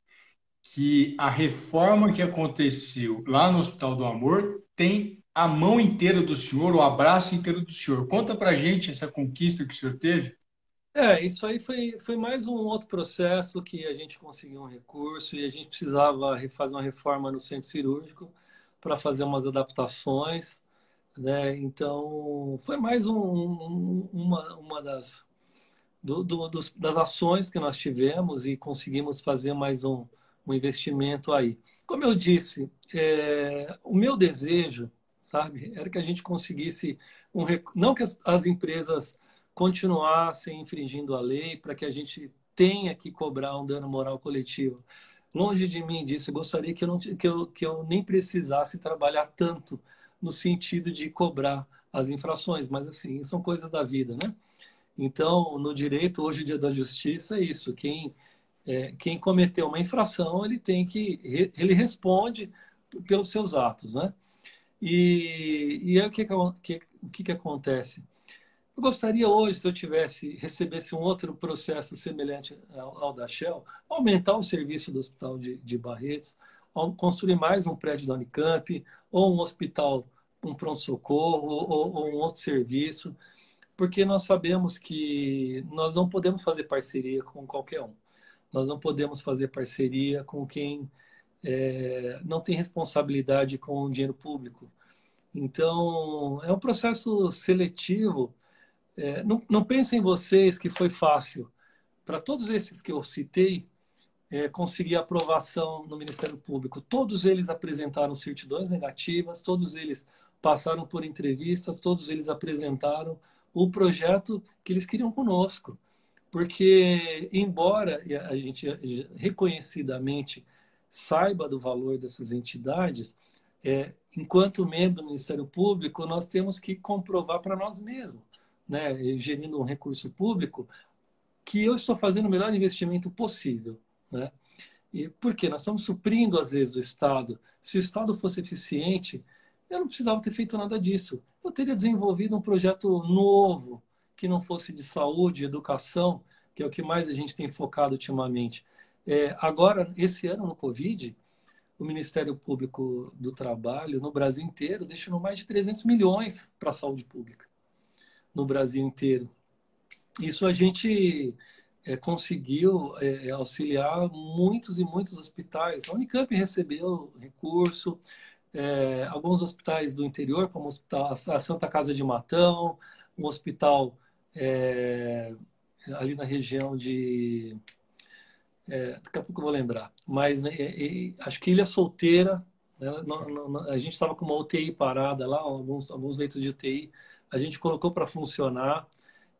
que a reforma que aconteceu lá no Hospital do Amor tem a mão inteira do senhor, o abraço inteiro do senhor. Conta pra gente essa conquista que o senhor teve. Isso aí foi mais um outro processo que a gente conseguiu um recurso e a gente precisava fazer uma reforma no centro cirúrgico para fazer umas adaptações, né? Então, foi mais uma das ações que nós tivemos e conseguimos fazer mais um investimento aí. Como eu disse, o meu desejo, sabe, era que a gente conseguisse não que as empresas continuassem infringindo a lei para que a gente tenha que cobrar um dano moral coletivo. Longe de mim disso, eu gostaria que eu nem precisasse trabalhar tanto no sentido de cobrar as infrações, mas assim, são coisas da vida, né? Então, no direito, hoje, Dia da Justiça, é isso. Quem cometeu uma infração, ele responde pelos seus atos, né? E aí, o que acontece? Eu gostaria hoje, se eu recebesse um outro processo semelhante ao da Shell, aumentar o serviço do Hospital de Barretos, construir mais um prédio da Unicamp, ou um hospital, um pronto-socorro, ou um outro serviço, porque nós sabemos que nós não podemos fazer parceria com qualquer um. Nós não podemos fazer parceria com quem não tem responsabilidade com o dinheiro público. Então, é um processo seletivo. Não pensem vocês que foi fácil. Para todos esses que eu citei, conseguir aprovação no Ministério Público. Todos eles apresentaram certidões negativas, todos eles passaram por entrevistas, todos eles apresentaram o projeto que eles queriam conosco. Porque, embora a gente reconhecidamente saiba do valor dessas entidades, enquanto membro do Ministério Público, nós temos que comprovar para nós mesmos, né, gerindo um recurso público, que eu estou fazendo o melhor investimento possível, né? E por quê? Nós estamos suprindo, às vezes, do Estado. Se o Estado fosse eficiente, eu não precisava ter feito nada disso. Eu teria desenvolvido um projeto novo, que não fosse de saúde, educação, que é o que mais a gente tem focado ultimamente. Agora, esse ano, no Covid, o Ministério Público do Trabalho, no Brasil inteiro, destinando mais de 300 milhões para a saúde pública, no Brasil inteiro. Isso a gente conseguiu auxiliar muitos e muitos hospitais. A Unicamp recebeu recurso, alguns hospitais do interior, como a Santa Casa de Matão, um hospital ali na região de... daqui a pouco eu vou lembrar. Mas acho que Ilha Solteira, né, a gente estava com uma UTI parada lá, alguns leitos de UTI, a gente colocou para funcionar.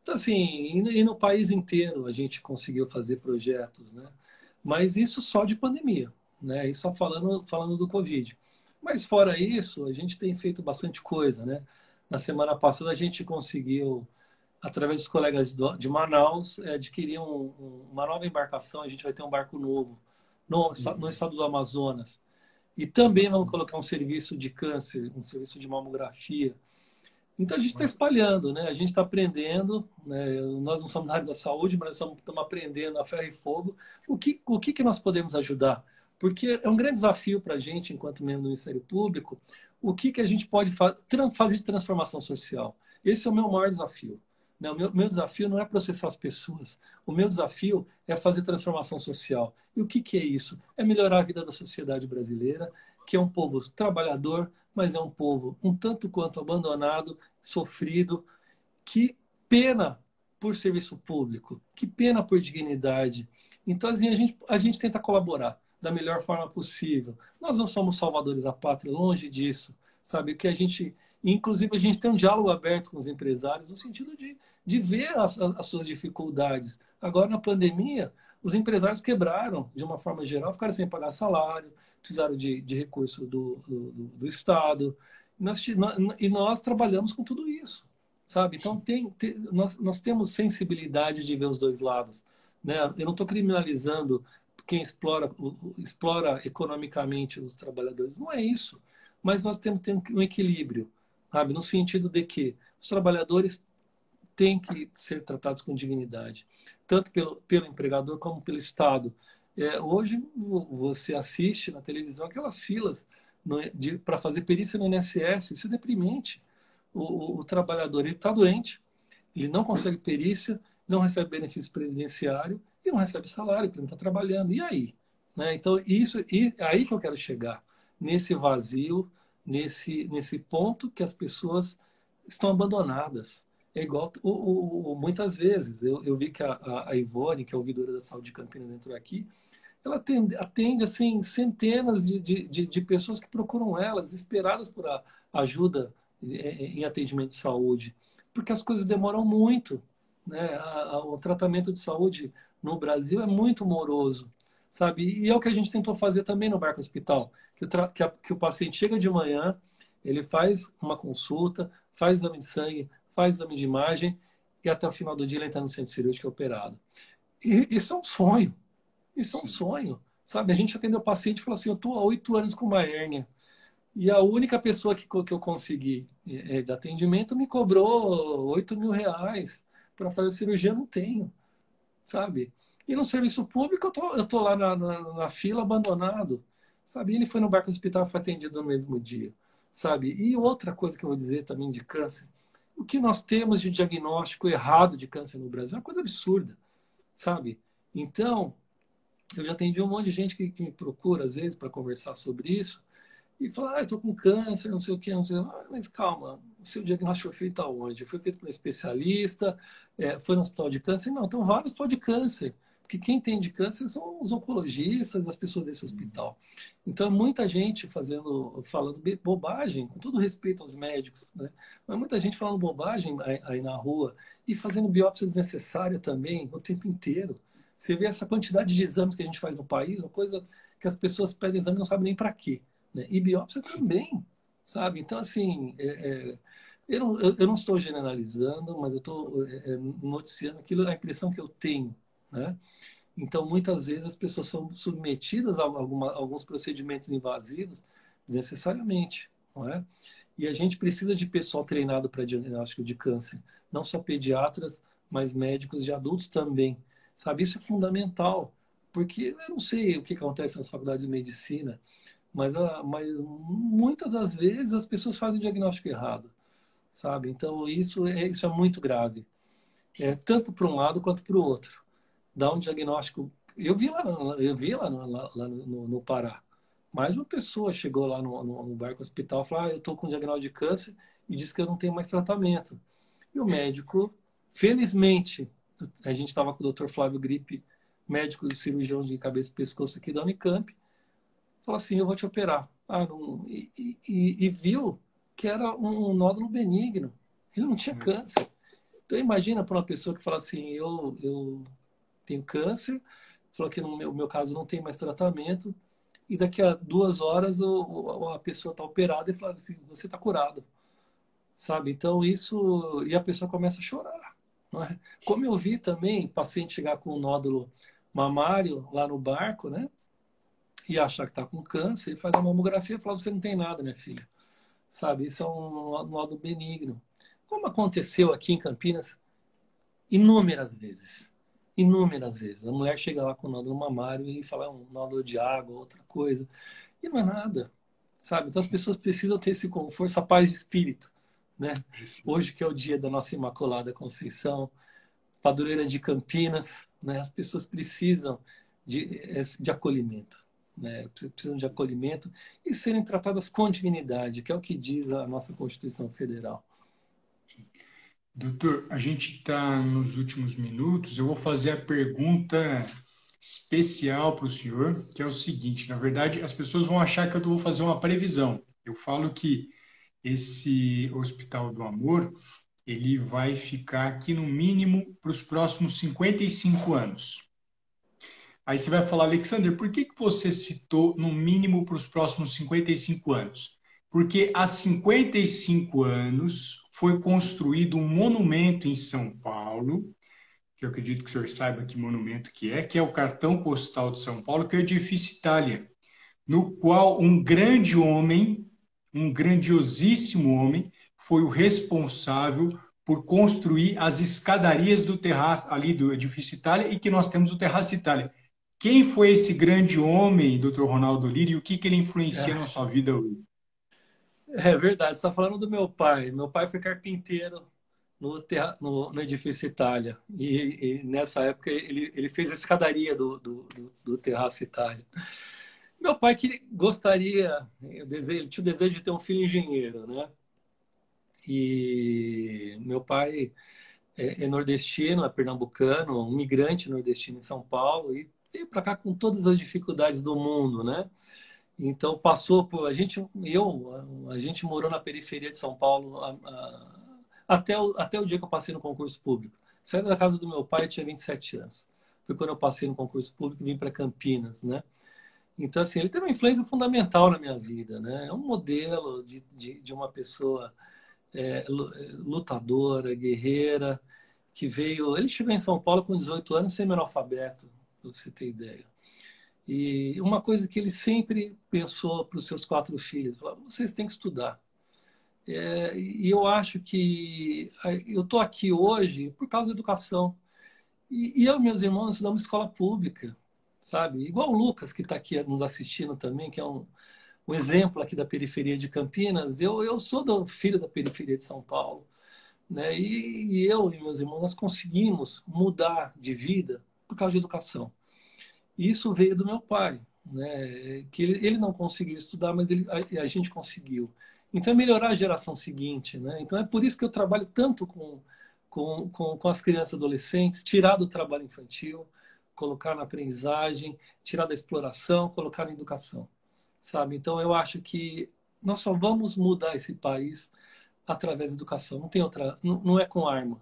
Então, assim, e no país inteiro a gente conseguiu fazer projetos, né? Mas isso só de pandemia, né? E só falando do Covid. Mas fora isso, a gente tem feito bastante coisa, né? Na semana passada a gente conseguiu, através dos colegas de Manaus, adquirir uma nova embarcação. A gente vai ter um barco novo no estado do Amazonas. E também vamos colocar um serviço de câncer, um serviço de mamografia. Então a gente está espalhando, né? A gente está aprendendo, né? Nós não somos na área da saúde, mas estamos aprendendo a ferro e fogo. O que nós podemos ajudar? Porque é um grande desafio para a gente, enquanto membro do Ministério Público, o que a gente pode fazer de transformação social. Esse é o meu maior desafio. Né? O meu desafio não é processar as pessoas. O meu desafio é fazer transformação social. E o que é isso? É melhorar a vida da sociedade brasileira, que é um povo trabalhador, mas é um povo um tanto quanto abandonado, sofrido, que pena por serviço público, que pena por dignidade. Então, assim, a gente tenta colaborar da melhor forma possível. Nós não somos salvadores da pátria, longe disso, sabe? O que a gente, inclusive, a gente tem um diálogo aberto com os empresários no sentido de ver as suas dificuldades. Agora, na pandemia, os empresários quebraram, de uma forma geral, ficaram sem pagar salário, precisaram de recurso do Estado. E nós trabalhamos com tudo isso, sabe? Então, nós temos sensibilidade de ver os dois lados. Né? Eu não estou criminalizando quem explora economicamente os trabalhadores. Não é isso. Mas nós temos um equilíbrio, sabe? No sentido de que os trabalhadores têm que ser tratados com dignidade, tanto pelo empregador como pelo Estado. Hoje você assiste na televisão aquelas filas para fazer perícia no INSS. Isso é deprimente. O trabalhador está doente, ele não consegue perícia, não recebe benefício previdenciário e não recebe salário, porque não está trabalhando. E aí? Né? Então, aí que eu quero chegar, nesse vazio, nesse ponto que as pessoas estão abandonadas. É igual muitas vezes. Eu vi que a Ivone, que é ouvidora da saúde de Campinas, entrou aqui. Ela atende assim, centenas de pessoas que procuram ela, desesperadas por ajuda em atendimento de saúde, porque as coisas demoram muito. Né? O tratamento de saúde no Brasil é muito moroso, sabe? E é o que a gente tentou fazer também no Barco Hospital, que o paciente chega de manhã, ele faz uma consulta, faz exame de sangue, faz exame de imagem e até o final do dia ele entra no centro cirúrgico e é operado. E isso é um sonho. Isso é um sonho. Sabe? A gente atendeu o paciente e falou assim, eu estou há 8 anos com uma hérnia. E a única pessoa que eu consegui de atendimento me cobrou 8.000 reais para fazer cirurgia, eu não tenho. Sabe? E no serviço público eu tô lá na fila abandonado. Sabe? E ele foi no Barco Hospital e foi atendido no mesmo dia. Sabe? E outra coisa que eu vou dizer também de câncer, o que nós temos de diagnóstico errado de câncer no Brasil é uma coisa absurda, sabe? Então, eu já atendi um monte de gente que me procura, às vezes, para conversar sobre isso, e fala, eu estou com câncer, não sei o quê, não sei o quê. Mas calma, o seu diagnóstico foi feito aonde? Foi feito por um especialista? Foi no hospital de câncer? Não, tem vários hospitais de câncer. Porque quem tem de câncer são os oncologistas, as pessoas desse hospital. Então, muita gente falando bobagem, com todo respeito aos médicos, né? Mas muita gente falando bobagem aí na rua e fazendo biópsia desnecessária também, o tempo inteiro. Você vê essa quantidade de exames que a gente faz no país, uma coisa que as pessoas pedem exame e não sabem nem para quê. Né? E biópsia também, sabe? Então, assim, eu não estou generalizando, mas eu estou noticiando aquilo, a impressão que eu tenho, né? Então, muitas vezes as pessoas são submetidas a alguns procedimentos invasivos desnecessariamente, não é? E a gente precisa de pessoal treinado para diagnóstico de câncer, não só pediatras, mas médicos de adultos também, sabe? Isso é fundamental, porque eu não sei o que acontece nas faculdades de medicina, mas muitas das vezes as pessoas fazem o diagnóstico errado, sabe? Então isso é muito grave, tanto para um lado quanto para o outro. Dá um diagnóstico. Eu vi lá no Pará. Mais uma pessoa chegou lá no barco hospital e falou: eu estou com diagnóstico de câncer e disse que eu não tenho mais tratamento. E o médico, felizmente, a gente estava com o Dr. Flávio Gripe, médico e cirurgião de cabeça e pescoço aqui da Unicamp, falou assim: eu vou te operar. E viu que era um nódulo benigno. Ele não tinha câncer. Então imagina para uma pessoa que fala assim: eu tenho câncer, falou que no meu caso não tem mais tratamento, e daqui a 2 horas a pessoa está operada e fala assim: você está curado, sabe? Então isso, e a pessoa começa a chorar, não é? Como eu vi também paciente chegar com um nódulo mamário lá no barco, né? E achar que está com câncer, e faz a mamografia e fala: você não tem nada, minha filha, sabe? Isso é um nódulo benigno. Como aconteceu aqui em Campinas inúmeras vezes. Inúmeras vezes. A mulher chega lá com nódulo mamário e fala: um nódulo de água, outra coisa. E não é nada, sabe? Então as pessoas precisam ter esse conforto, essa paz de espírito, né? Hoje que é o dia da nossa Imaculada Conceição, padroeira de Campinas, né? As pessoas precisam de acolhimento, né? Precisam de acolhimento e serem tratadas com dignidade, que é o que diz a nossa Constituição Federal. Doutor, a gente está nos últimos minutos. Eu vou fazer a pergunta especial para o senhor, que é o seguinte: na verdade, as pessoas vão achar que eu vou fazer uma previsão. Eu falo que esse Hospital do Amor, ele vai ficar aqui no mínimo para os próximos 55 anos. Aí você vai falar: Alexander, por que você citou no mínimo para os próximos 55 anos? Porque há 55 anos foi construído um monumento em São Paulo, que eu acredito que o senhor saiba que monumento que é o cartão postal de São Paulo, que é o Edifício Itália, no qual um grande homem, um grandiosíssimo homem, foi o responsável por construir as escadarias do terraço ali do Edifício Itália, e que nós temos o Terraço Itália. Quem foi esse grande homem, Dr. Ronaldo Lira, e o que ele influencia na sua vida hoje? É verdade, você está falando do meu pai. Meu pai foi carpinteiro no Edifício Itália. E nessa época ele fez a escadaria do Terraço Itália. Meu pai gostaria, ele tinha o desejo de ter um filho engenheiro, né? E meu pai é nordestino, é pernambucano, um migrante nordestino em São Paulo e veio para cá com todas as dificuldades do mundo, né? Então passou por a gente morou na periferia de São Paulo até o dia que eu passei no concurso público. Saí da casa do meu pai, eu tinha 27 anos. Foi quando eu passei no concurso público e vim para Campinas, né? Então, assim, ele teve uma influência fundamental na minha vida, né? É um modelo de uma pessoa lutadora, guerreira, que veio... Ele chegou em São Paulo com 18 anos, semi-analfabeto, para você ter ideia. E uma coisa que ele sempre pensou para os seus 4 filhos, falou: vocês têm que estudar. E eu acho que eu estou aqui hoje por causa da educação. E eu e meus irmãos estudamos escola pública, sabe? Igual o Lucas, que está aqui nos assistindo também, que é um exemplo aqui da periferia de Campinas. Eu sou filho da periferia de São Paulo, né? E eu e meus irmãos, nós conseguimos mudar de vida por causa de educação. E isso veio do meu pai, né? Que ele não conseguiu estudar, mas a gente conseguiu. Então, é melhorar a geração seguinte, né? Então, é por isso que eu trabalho tanto com as crianças e adolescentes, tirar do trabalho infantil, colocar na aprendizagem, tirar da exploração, colocar na educação, sabe? Então, eu acho que nós só vamos mudar esse país através da educação. Não tem outra, não é com arma.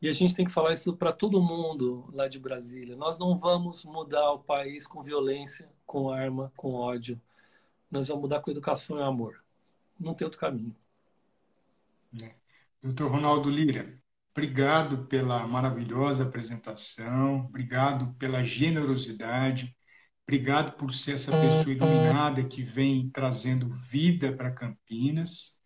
E a gente tem que falar isso para todo mundo lá de Brasília. Nós não vamos mudar o país com violência, com arma, com ódio. Nós vamos mudar com educação e amor. Não tem outro caminho. Doutor Ronaldo Lira, obrigado pela maravilhosa apresentação, obrigado pela generosidade, obrigado por ser essa pessoa iluminada que vem trazendo vida para Campinas.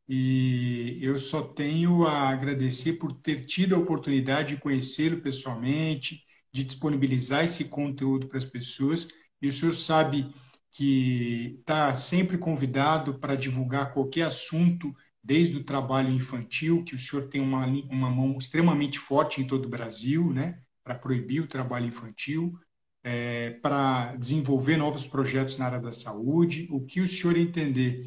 E eu só tenho a agradecer por ter tido a oportunidade de conhecê-lo pessoalmente, de disponibilizar esse conteúdo para as pessoas. E o senhor sabe que está sempre convidado para divulgar qualquer assunto, desde o trabalho infantil, que o senhor tem uma mão extremamente forte em todo o Brasil, né, para proibir o trabalho infantil, para desenvolver novos projetos na área da saúde. O que o senhor entender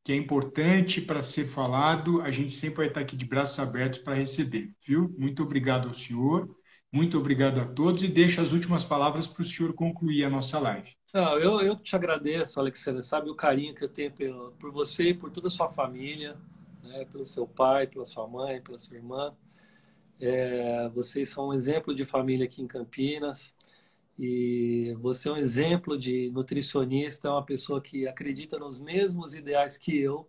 que é importante para ser falado, a gente sempre vai estar aqui de braços abertos para receber, viu? Muito obrigado ao senhor, muito obrigado a todos e deixo as últimas palavras para o senhor concluir a nossa live. Não, eu te agradeço, Alexandre. Sabe o carinho que eu tenho por você e por toda a sua família, né? Pelo seu pai, pela sua mãe, pela sua irmã. Vocês são um exemplo de família aqui em Campinas. E você é um exemplo de nutricionista, é uma pessoa que acredita nos mesmos ideais que eu,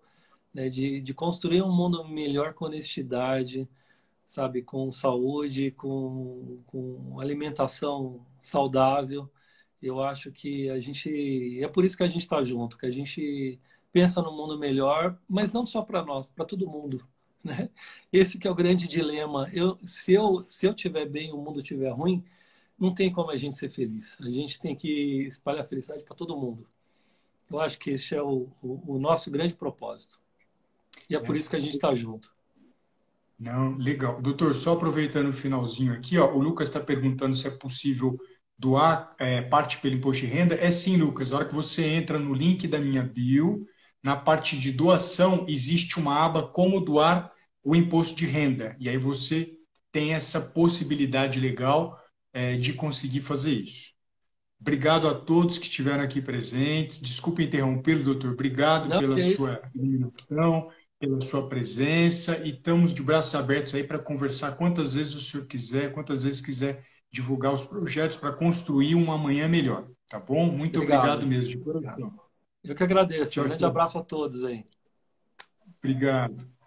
né? De construir um mundo melhor com honestidade, sabe? Com saúde, com alimentação saudável. Eu acho que a gente. É por isso que a gente está junto, que a gente pensa no mundo melhor, mas não só para nós, para todo mundo. Né? Esse que é o grande dilema. Se eu tiver bem, o mundo tiver ruim, não tem como a gente ser feliz. A gente tem que espalhar felicidade para todo mundo. Eu acho que esse é o nosso grande propósito. E é por Né? isso que a gente está junto. Não, legal. Doutor, só aproveitando o finalzinho aqui, ó, o Lucas está perguntando se é possível doar parte pelo imposto de renda. É sim, Lucas. Na hora que você entra no link da minha bio, na parte de doação, existe uma aba como doar o imposto de renda. E aí você tem essa possibilidade legal de conseguir fazer isso. Obrigado a todos que estiveram aqui presentes. Desculpe interrompê-lo, doutor. Obrigado Não, pela que é isso. sua iluminação, pela sua presença e estamos de braços abertos aí para conversar quantas vezes o senhor quiser, quantas vezes quiser divulgar os projetos para construir uma amanhã melhor. Tá bom? Muito obrigado Obrigado. mesmo, de coração. Eu que agradeço. Um Tchau, grande tchau. abraço a todos aí. Obrigado.